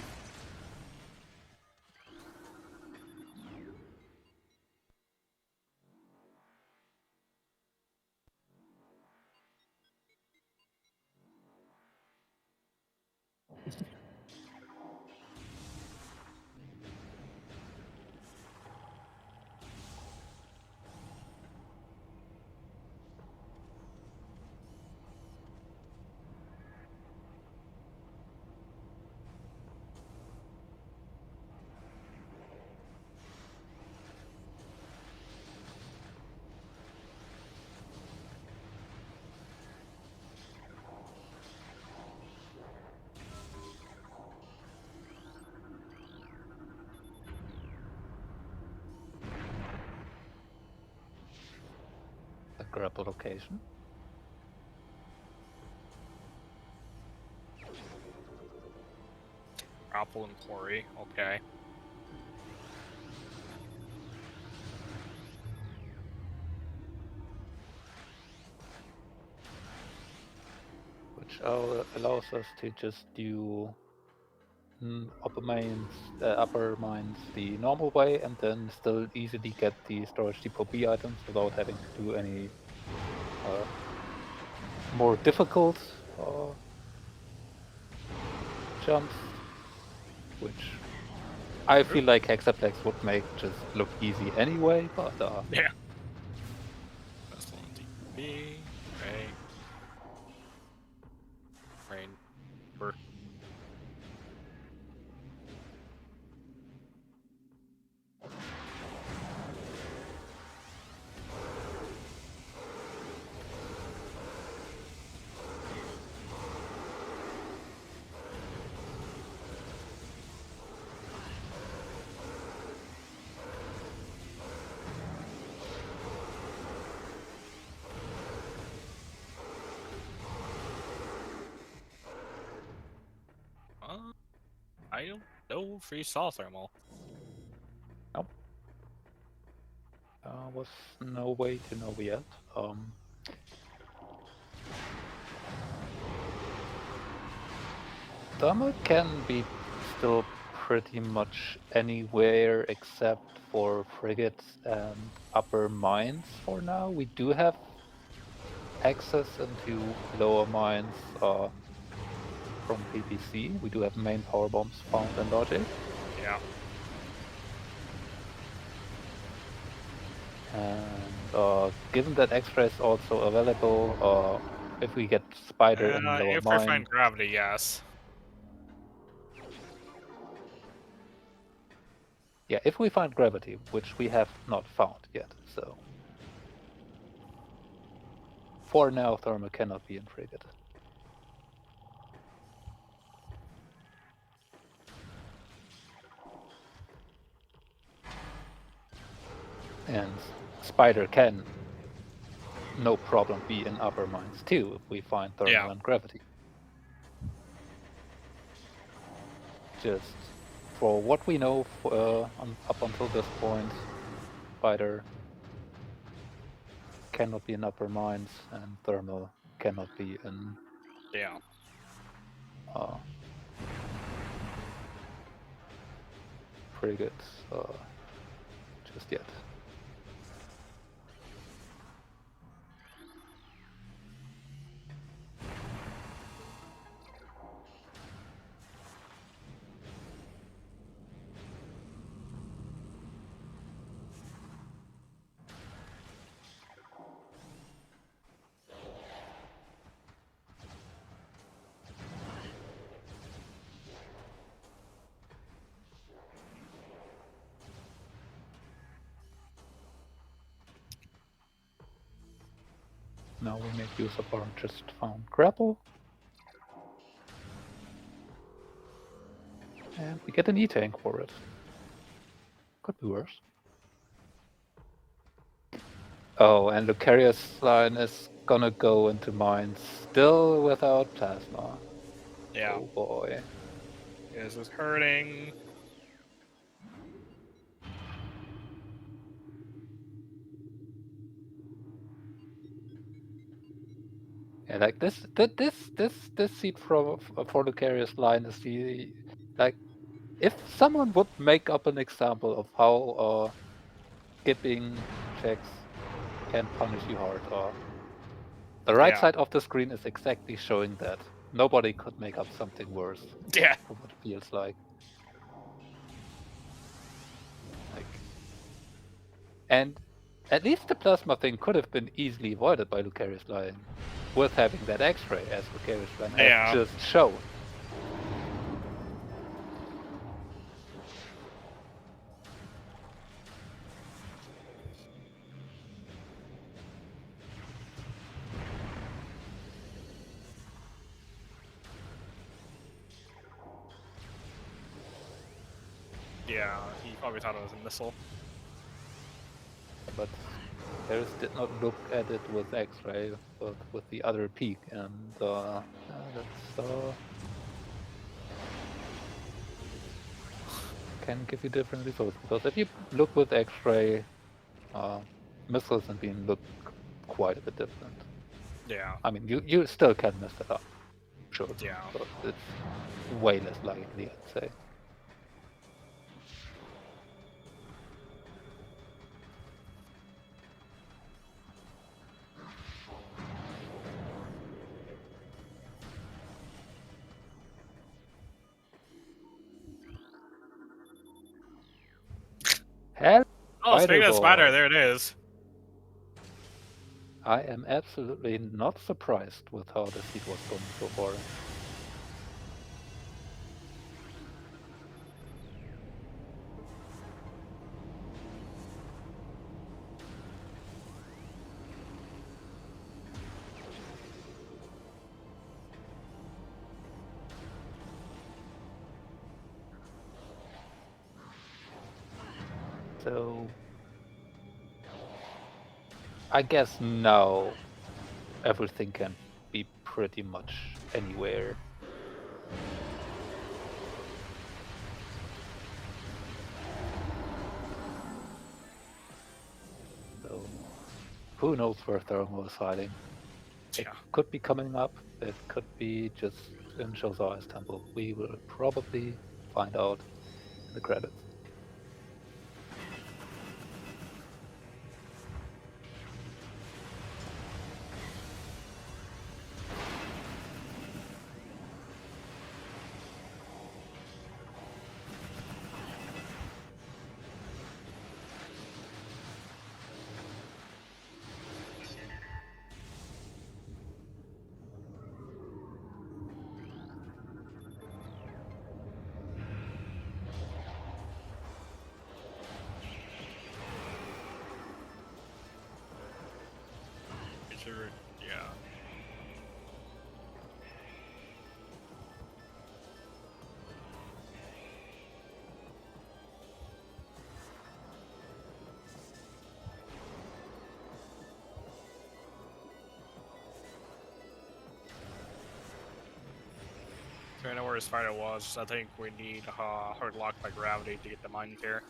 A grapple location. Apple and Quarry, okay. Which allows us to just do upper mines the normal way, and then still easily get the storage depot B items without having to do any more difficult jumps, which I feel like Haxaplax would make just look easy anyway, but Yeah. That's one DB, Ray. Rain. Burr. I don't know if we saw thermal. nope. Was no way to know yet. Thermal can be still pretty much anywhere except for frigates and upper mines for now. We do have access into lower mines from PPC. We do have main power bombs found in Logic. Yeah. And given that X-ray is also available, if we get Spider in lower If we find mine, gravity, yes. yeah, if we find gravity, which we have not found yet, so for now, thermal cannot be in frigate. And Spider can, no problem, be in upper mines too if we find thermal and gravity. Just for what we know up until this point, Spider cannot be in upper mines and thermal cannot be in frigates just yet. Now we make use of our just found grapple. And we get an E-tank for it. Could be worse. Oh, and LucariusLion is gonna go into mines still without plasma. Yeah. Oh boy. This is hurting. Yeah, like this seat for LucariusLion is the like, if someone would make up an example of how skipping checks can punish you hard, the right side of the screen is exactly showing that. Nobody could make up something worse. Yeah. For what it feels like. And at least the plasma thing could have been easily avoided by LucariusLion with having that X-ray, as LucariusLion has just shown. Yeah, he probably thought it was a missile. But Harris did not look at it with X-ray, but with the other peak, and that's can give you different results. Because if you look with X-ray, missiles and beam look quite a bit different. Yeah. I mean, you still can mess it up, sure. Yeah. But it's way less likely, I'd say. Hell, oh, speaking of spider, there it is. I am absolutely not surprised with how the seed was going so far. So I guess now everything can be pretty much anywhere. So who knows where Thermal is hiding? It could be coming up, it could be just in Josiah's temple. We will probably find out in the credits. Sure. Yeah. So I know where his spider was. I think we need hard lock by gravity to get the mine here.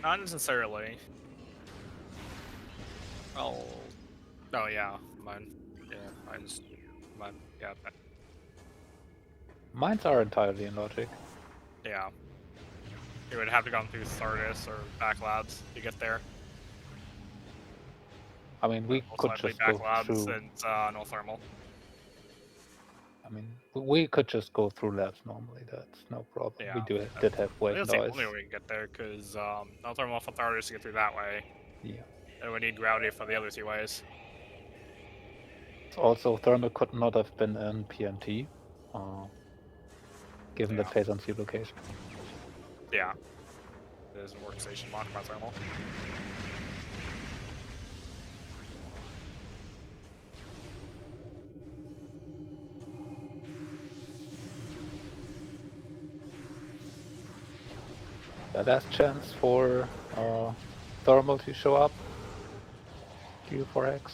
Not necessarily. Oh. Oh yeah, mine. Yeah, mine's mine. Yeah, Mines are entirely in logic. yeah. You would have to go through Sardis or back labs to get there. I mean, we Most could likely just back go labs through. and no thermal. I mean, we could just go through labs normally. That's no problem. Yeah, We did have I wait think that's the noise. only way we can get there, because no thermal from Sardis to get through that way. Yeah. And we need gravity for the other two ways. Also, thermal could not have been in PMT, given the Yeah. phase on C location. Yeah. There's a workstation locked by thermal. The last chance for thermal to show up. Q4X.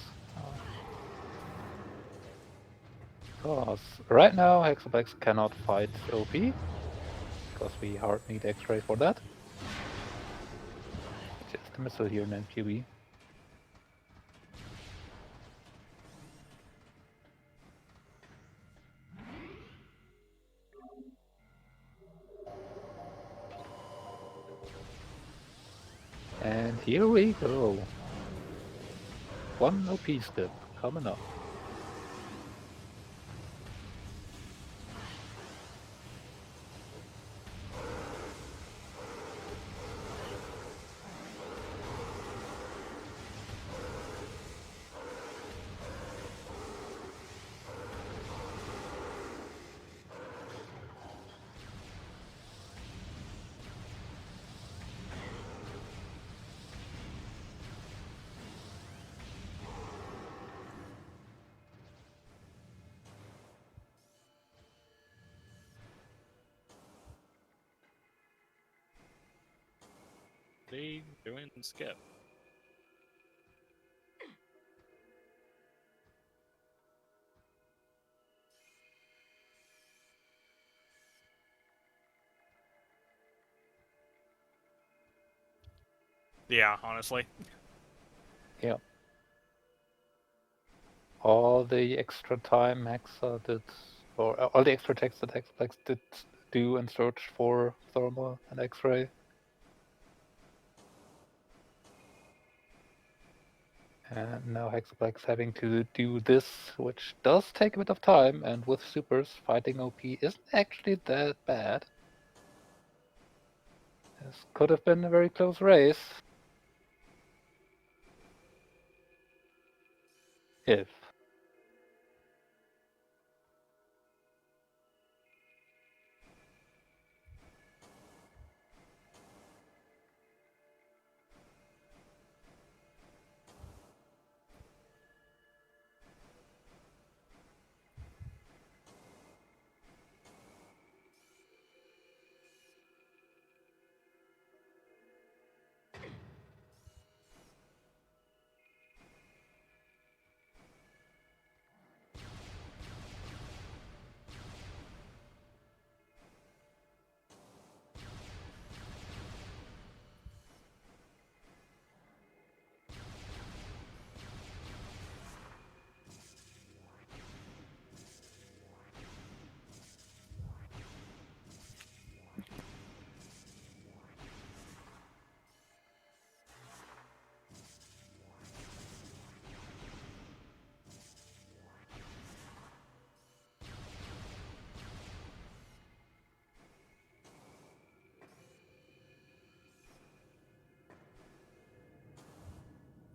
Because right now Haxaplax cannot fight OP, because we hard need X-ray for that. Just a missile here in NQB. And here we go. One OP step coming up. They doing skip. Yeah, honestly. Yeah. All the extra time Hexa did, or all the extra text that Hexaplex did do and search for thermal and X-ray. And now Hexaplex having to do this, which does take a bit of time, and with supers, fighting OP isn't actually that bad. This could have been a very close race. If.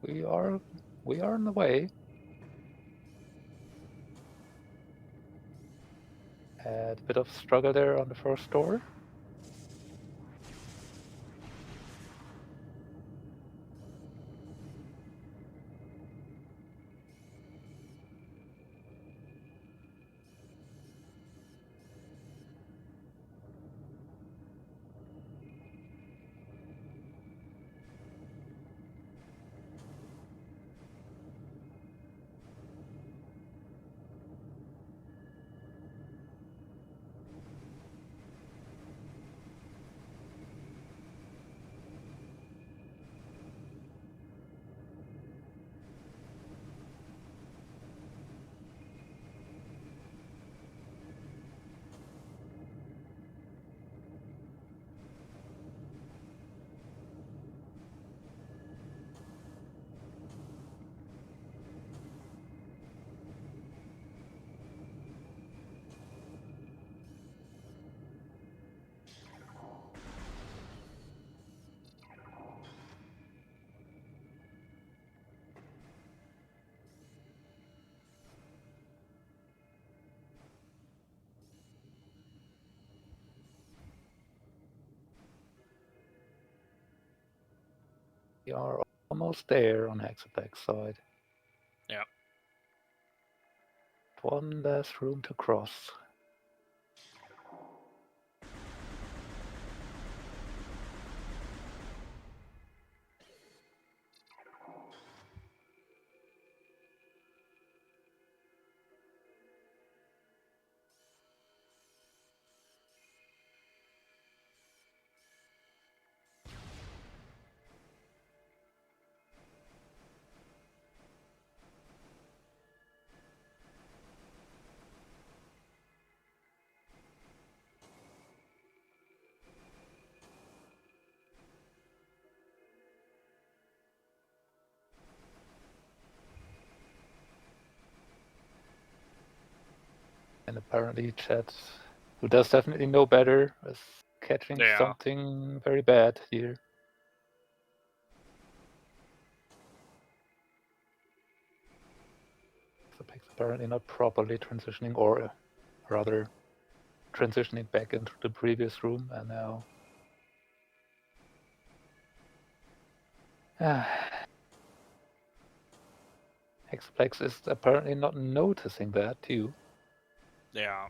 we are on the way. Had a bit of struggle there on the first door. We are almost there on Haxaplax side. Yeah. One last room to cross. And apparently chat, who does definitely know better, is catching Yeah. something very bad here. Haxaplax apparently not properly transitioning, or rather transitioning back into the previous room, and now Haxaplax is apparently not noticing that too. Yeah.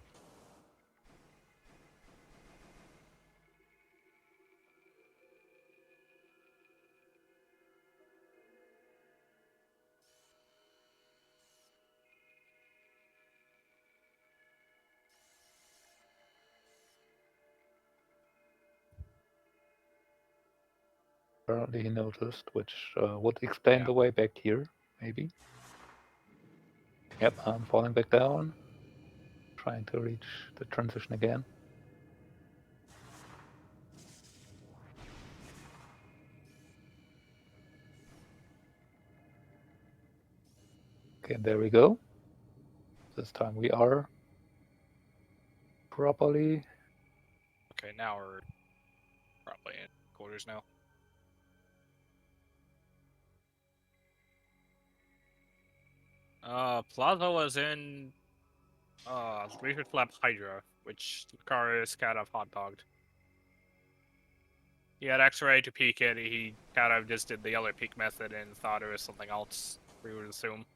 Apparently he noticed, which would explain Yeah. the way back here, maybe. Yep, I'm falling back down, trying to reach the transition again. Okay, there we go. This time we are properly. Okay, now we're probably in quarters now. Plaza was in Research Lab Hydra, which Lucarius kind of hot dogged. He had X-ray to peek it. He kind of just did the yellow peek method and thought it was something else. We would assume.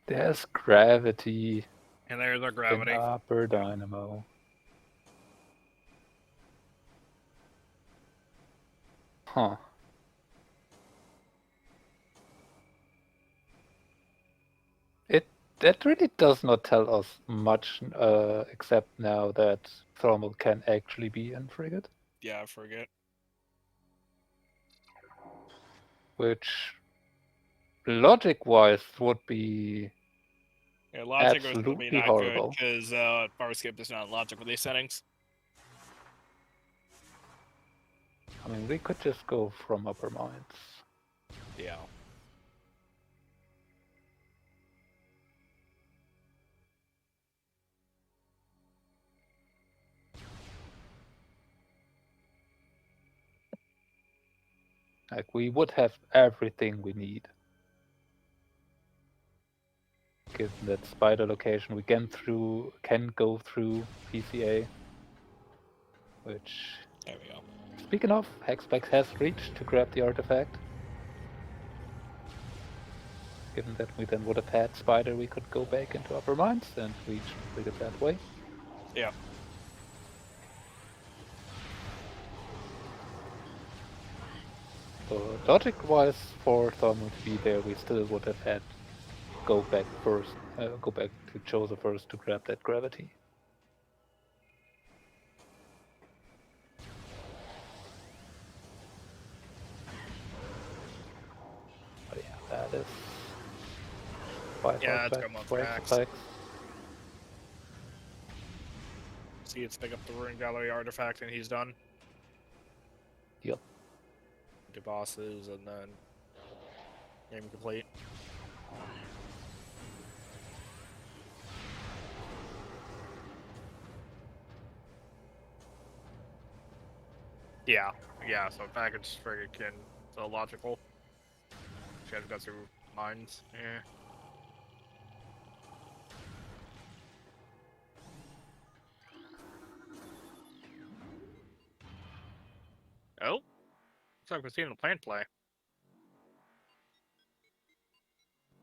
There's gravity And there's our in gravity. upper dynamo. Huh. That really does not tell us much, except now that thermal can actually be in frigate. Yeah, I forget. Which, logic-wise, would be Yeah, logic was going to be absolutely not good horrible. because Farscape is not logic with these settings. I mean, we could just go from upper mines. Yeah. Like, we would have everything we need. Given that spider location, we can go through PCA. Which, There we go. speaking of, Haxaplax has reached to grab the artifact. Given that we then would have had spider, we could go back into upper mines and reach the frigate that way. Yeah. But logic-wise, for thermal to be there, we still would have had go back to Joseph first to grab that gravity. But yeah, that is 5 Yeah, let's go artifacts month for packs. Haxaplax. See, let's pick up the Ruin Gallery artifact and he's done. Yep. Do bosses and then game complete. Yeah, so package frigate can so logical. She had to go through mines. Yeah. Oh, looks like we're seeing the plant play.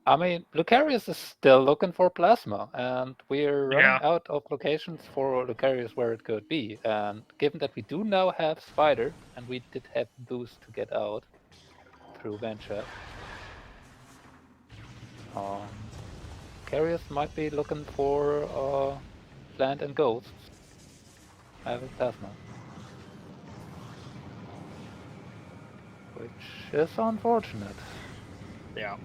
I mean, Lucarius is still looking for plasma, and we're running Yeah. out of locations for Lucarius where it could be. And given that we do now have Spider, and we did have boost to get out through Venture, Lucarius might be looking for plant and ghosts having plasma, which is unfortunate. Yeah.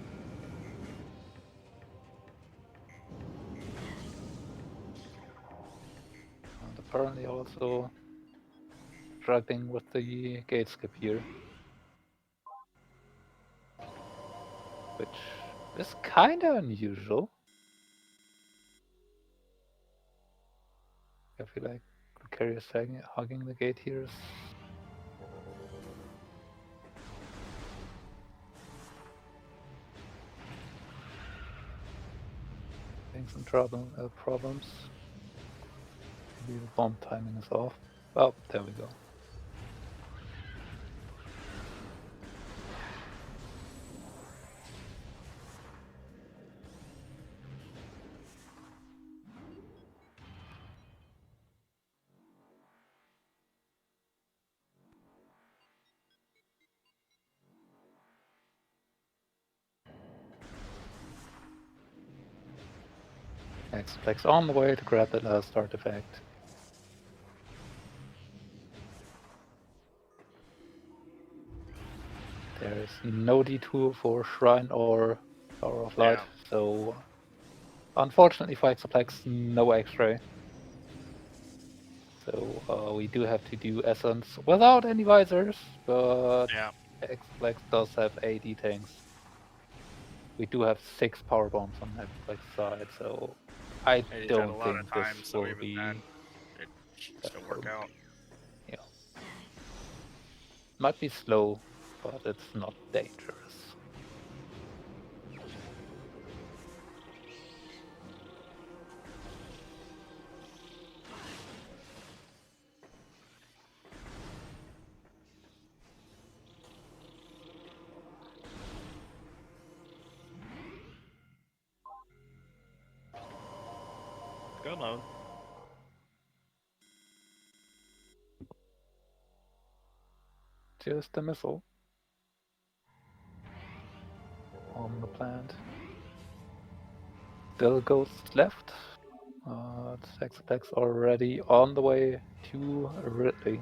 And apparently also struggling with the gate skip here, which is kind of unusual. I feel like Lucarius hugging the gate here is having some problems. Maybe the bomb timing is off. Oh, there we go. Haxaplax on the way to grab that last artifact. There is no detour for Shrine or Power of Light, so unfortunately for Haxaplax, no X-ray. So we do have to do Essence without any visors, but Haxaplax does have AD tanks. We do have 6 power bombs on Haxaplax's side, so I don't think this will be. Then it should still work out. Yeah. Might be slow, but it's not dangerous. Go low. Just a missile on the plant. still ghosts left. Haxaplax already on the way to Ridley.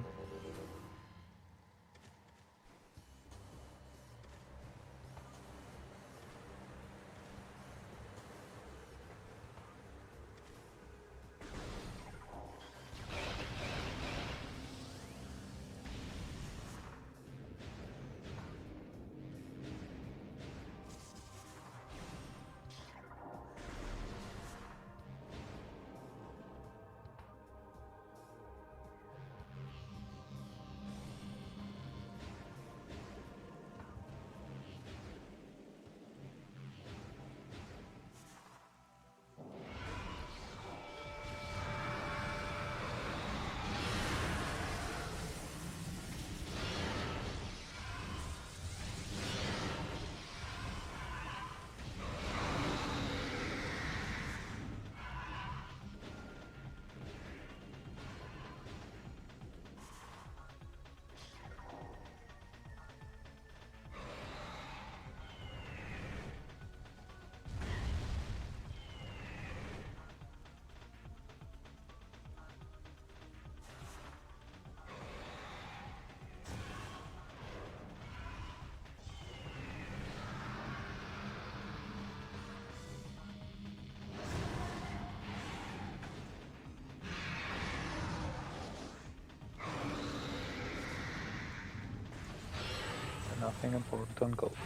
Nothing important on gold.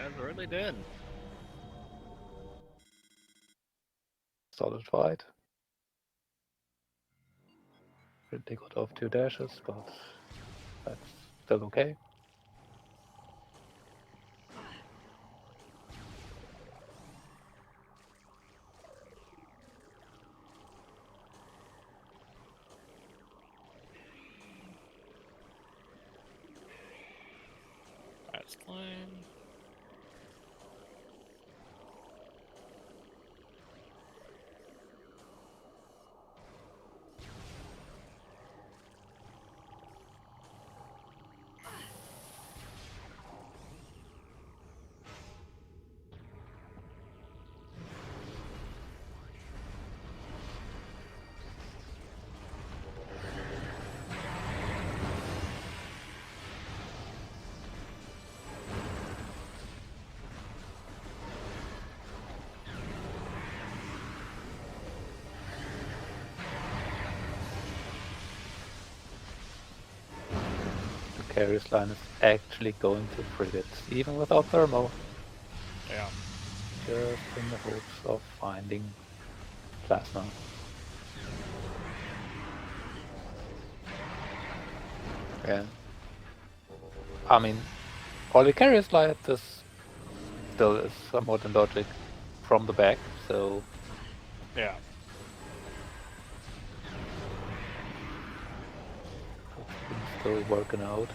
And it really did. Solid fight. They got off 2 dashes, but that's still okay. That's fine. LucariusLion is actually going to frigate, even without thermal. Yeah. Just in the hopes of finding plasma. Yeah. I mean, for LucariusLion, this still is somewhat in logic from the back, so Yeah. it's still working out.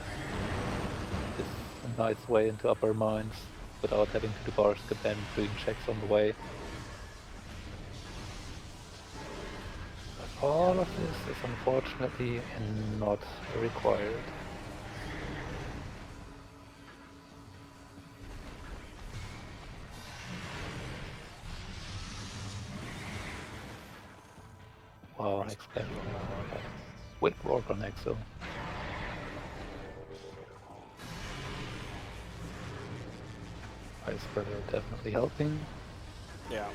It's a nice way into upper mines without having to do basket and doing checks on the way. But all of this is unfortunately not required. Wow, I expect quick work on Exo. Iceberg definitely helping. Yeah.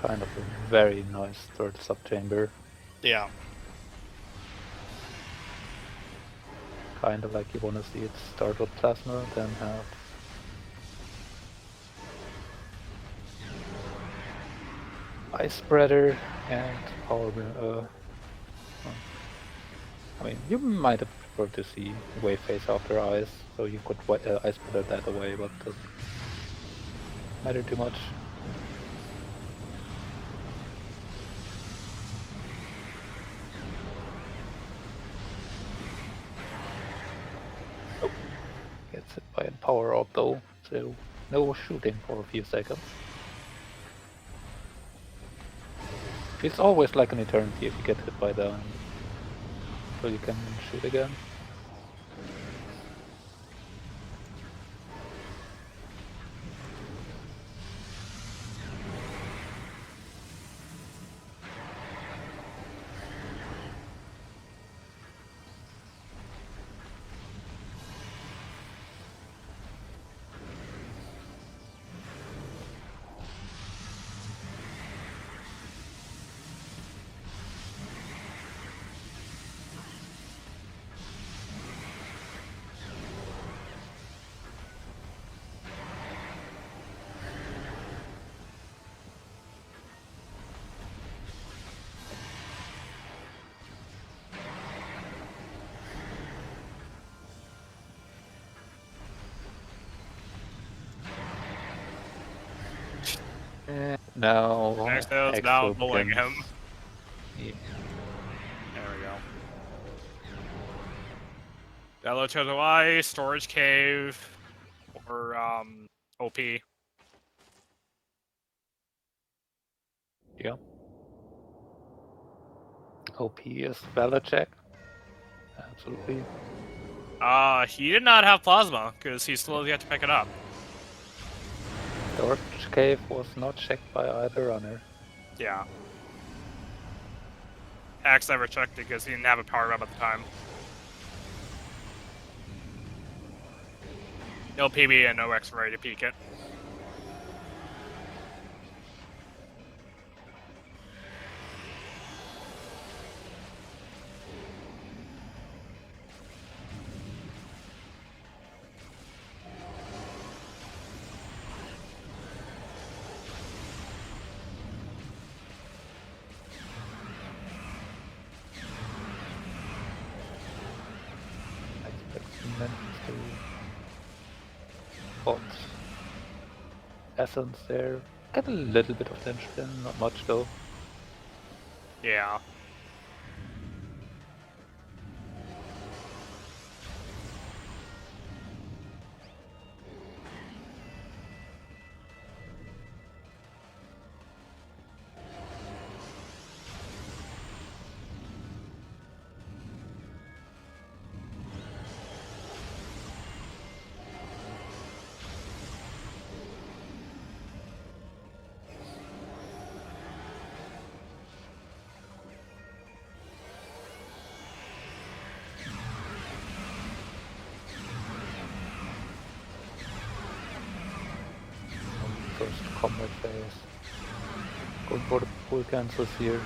kind of a very nice third subchamber. Yeah. Kind of like you want to see it start with plasma, then have ice spreader and power. I mean, you might have preferred to see wave phase after ice, so you could ice spreader that away, but doesn't matter too much. Oh, gets hit by a power up though, so no shooting for a few seconds. Feels always like an eternity if you get hit by the so you can shoot again. Now Exo's now Exo bullying begins. him. Yeah. There we go. Dello to the Y, storage cave, or OP. Yeah. OP is valid check. Absolutely. He did not have plasma because he still has yet to pick it up. Storage cave was not checked by either runner. Yeah. Hax never checked it because he didn't have a power up at the time. No PB and no X-ray to peek it. To bot essence there. Get a little bit of damage then, not much though. Yeah. First combat phase. Going for the full cancels here.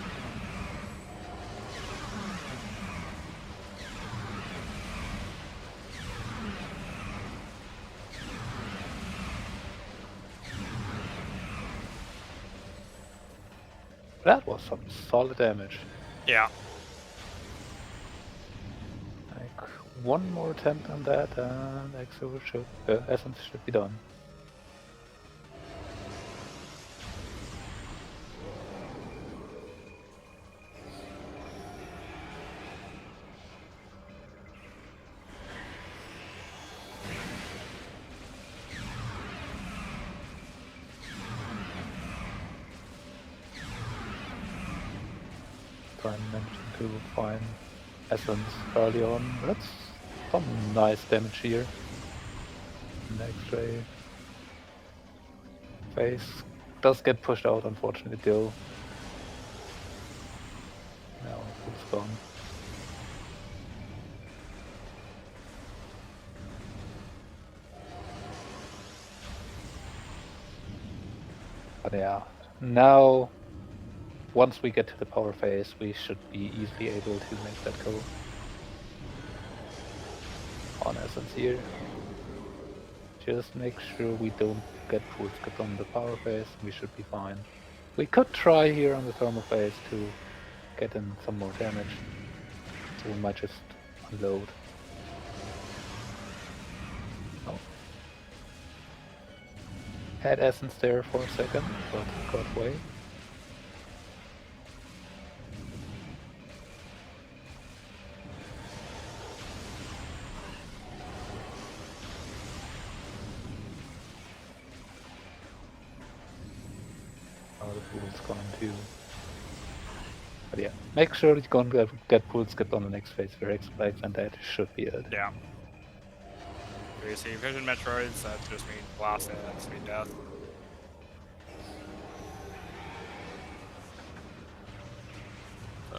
That was some solid damage. Yeah. Like one more attempt on that and Exo should, Essence should be done. Try and manage to find Essence early on. That's some nice damage here. The X-ray phase does get pushed out, unfortunately, though. Now it's gone. But yeah, now once we get to the power phase, we should be easily able to make that go. On essence here. Just make sure we don't get full skip on the power phase, we should be fine. We could try here on the thermal phase to get in some more damage. So we might just unload. Oh. Had essence there for a second, but got away. Oh, the pool's gone too. But yeah, make sure you can't get pool skip on the next phase for Haxaplax, and that should be it. Yeah. You see Vision Metroids, that just means blast and that's mean death. So,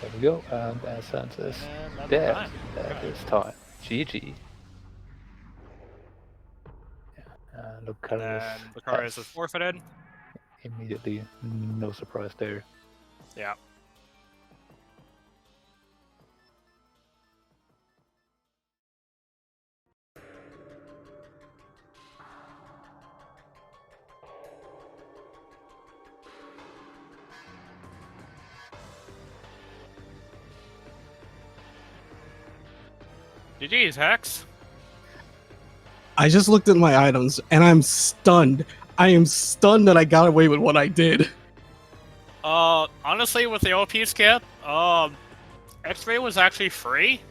There we go, and essence is dead. That is time. GG. Lucarius. And Lucarius is forfeited. Immediately, no surprise there. Yeah. GG's, Hex. I just looked at my items and I'm stunned. I am stunned that I got away with what I did. Honestly, with the OP skip, X-Ray was actually free.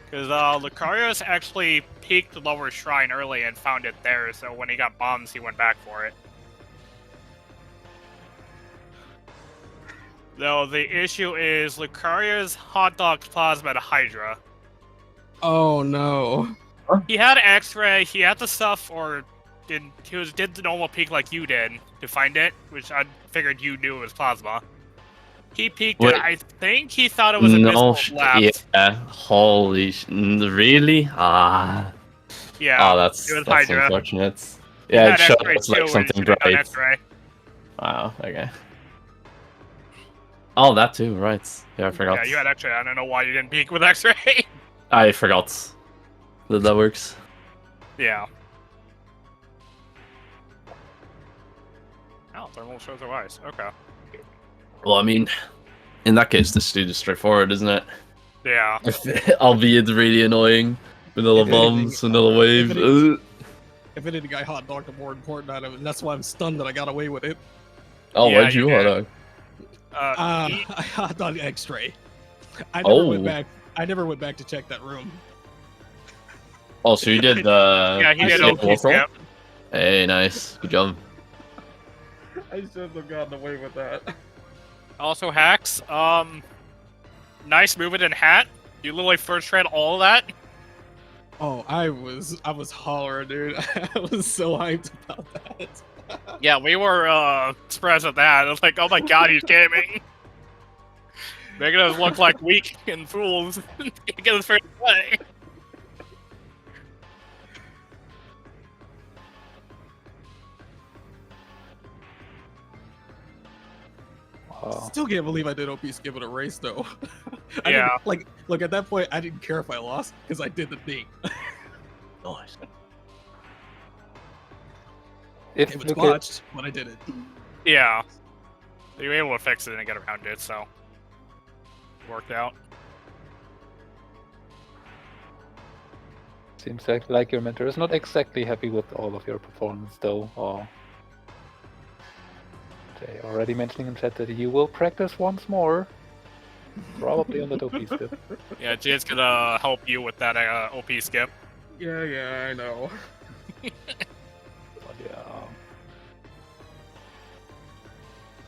Because, Lucarius actually peeked the lower shrine early and found it there, so when he got bombs, he went back for it. Though the issue is Lucarius hot dogs plasma to Hydra. Oh no. He had X-ray, he had the stuff, or did the normal peek like you did to find it, which I figured you knew it was plasma. He peeked it. I think he thought it was a missile left. Yeah, holy really? Ah. Yeah. Oh, that's Hydra. Unfortunate. Yeah, it showed us like something bright. Wow, okay. Oh, that too, right. Yeah, I forgot. Yeah, you had X-ray. I don't know why you didn't peek with X-ray. I forgot that works. Yeah. Oh, thermal shows their eyes. Okay. Well, I mean, in that case, this dude is straightforward, isn't it? Yeah. Albeit really annoying. Vanilla bombs, vanilla wave. If anything, I hot dogged a more important item, and that's why I'm stunned that I got away with it. Oh, yeah, why'd you hot dog? I hot dogged X-ray. I never went back to check that room. Oh, so you did yeah, he did OP skip. Hey, nice. Good job. I should have gotten away with that. Also, Hacks, nice movement in hat. You literally first read all of that. Oh, I was hollering, dude. I was so hyped about that. Yeah, we were surprised at that. I was like, oh my god, he's gaming. Making us look like weak and fools. Get his first play. Still can't believe I did OP skip in a race, though. Yeah. Look, at that point, I didn't care if I lost, because I did the thing. Nice. It was botched, but I did it. Yeah. You were able to fix it and get around it, so... worked out. Seems like your mentor is not exactly happy with all of your performance, though. They already mentioning in chat that you will practice once more. Probably on the OP skip. Yeah, Jay's gonna help you with that OP skip. Yeah, I know. But yeah.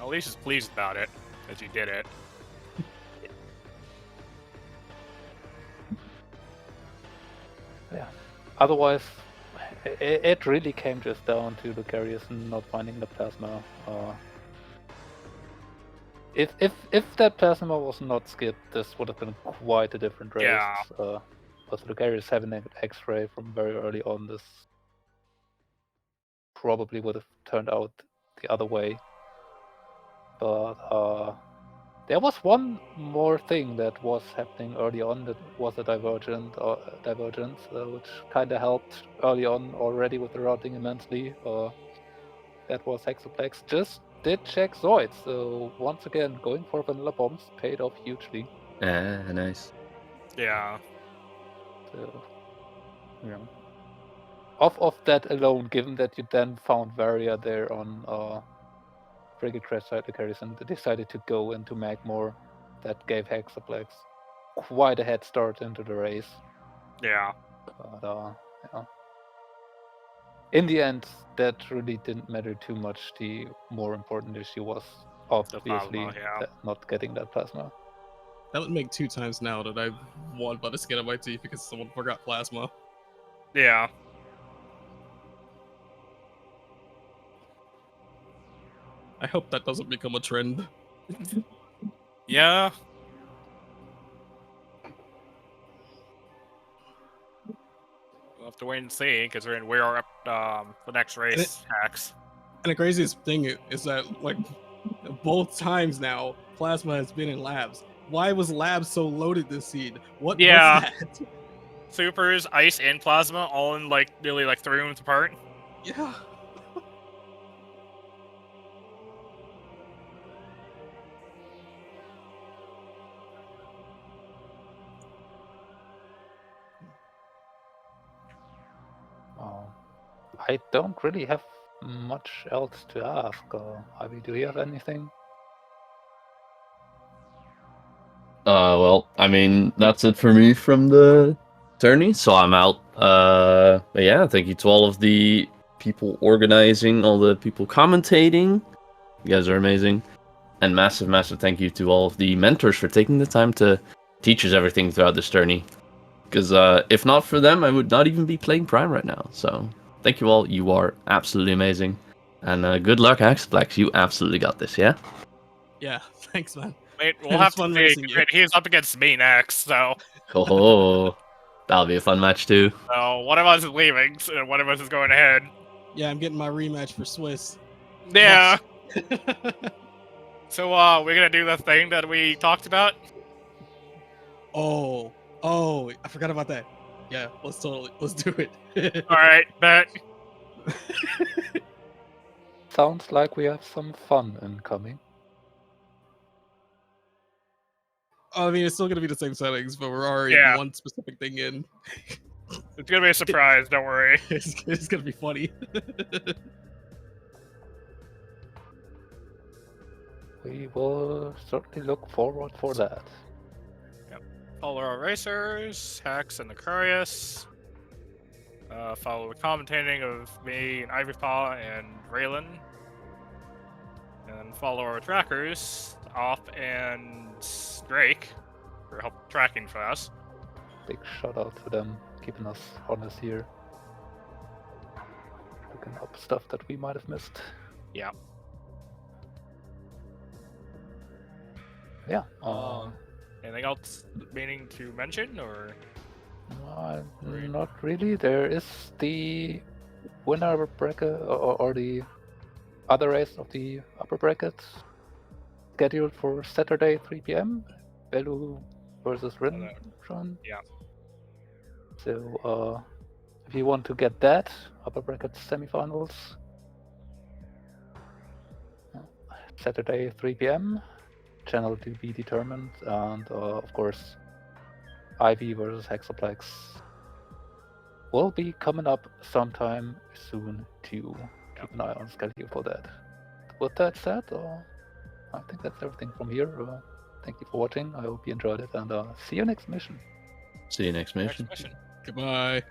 At least he's pleased about it, that you did it. Yeah. Otherwise, it really came just down to Lucarius not finding the plasma. If that plasma was not skipped, this would have been quite a different race. Yeah. With Lucarius having an X-ray from very early on, this probably would have turned out the other way. But there was one more thing that was happening early on that was a divergence, which kind of helped early on already with the routing immensely. That was Haxaplax just did check Zoids, so once again, going for vanilla bombs paid off hugely. Ah, nice. Yeah. So, yeah. Off of that alone, given that you then found Varia there on Frigate Crash side Lucaris and decided to go into Magmore, that gave Haxaplax quite a head start into the race. Yeah. But yeah. In the end, that really didn't matter too much. The more important issue was obviously plasma, yeah. not getting that plasma. That would make 2 times now that I've won by the skin of my teeth because someone forgot plasma. Yeah. I hope that doesn't become a trend. Yeah. We'll have to wait and see, because we are up the next race, Hacks. And the craziest thing is that, like, both times now, plasma has been in labs. Why was labs so loaded this seed? What Yeah. was that? Supers, ice, and plasma all in like nearly like 3 rooms apart. Yeah. I don't really have much else to ask. Ivy, do you have anything? Well, I mean, that's it for me from the tourney, so I'm out. But yeah, thank you to all of the people organizing, all the people commentating. You guys are amazing. And massive, massive thank you to all of the mentors for taking the time to teach us everything throughout this journey. Because if not for them, I would not even be playing Prime right now. So thank you all. You are absolutely amazing. And good luck, Haxaplax. You absolutely got this, yeah? Yeah, thanks, man. Wait, we'll It was have fun to see. racing you. He's up against me next, so Oh, that'll be a fun match too. one of us is leaving, and one of us is going ahead. Yeah, I'm getting my rematch for Swiss. Yeah. Yes. So we're gonna do the thing that we talked about. Oh, I forgot about that. Yeah, let's do it. All right, bet. Sounds like we have some fun incoming. I mean, it's still gonna be the same settings, but we're already Yeah. one specific thing in. It's gonna be a surprise. Don't worry. It's gonna be funny. We will certainly look forward for that. Follow our racers, Hax and Lucarius. Follow the commentating of me and Ivypaw and Raylan. And follow our trackers, Op and Drake, for help tracking for us. Big shout out to them, keeping us honest here. Looking up stuff that we might have missed. Yeah. Yeah. Anything else meaning to mention, or? Not really. There is the winner bracket or the other race of the upper bracket scheduled for Saturday 3 p.m. Velu versus Rin. Yeah. So if you want to get that upper bracket semifinals, Saturday 3 p.m. Channel to be determined, and of course, Ivy versus Haxaplax will be coming up sometime soon too. Keep an eye on schedule for that. With that said, I think that's everything from here. Thank you for watching. I hope you enjoyed it, and see you next mission. See you next mission. Next mission. Goodbye.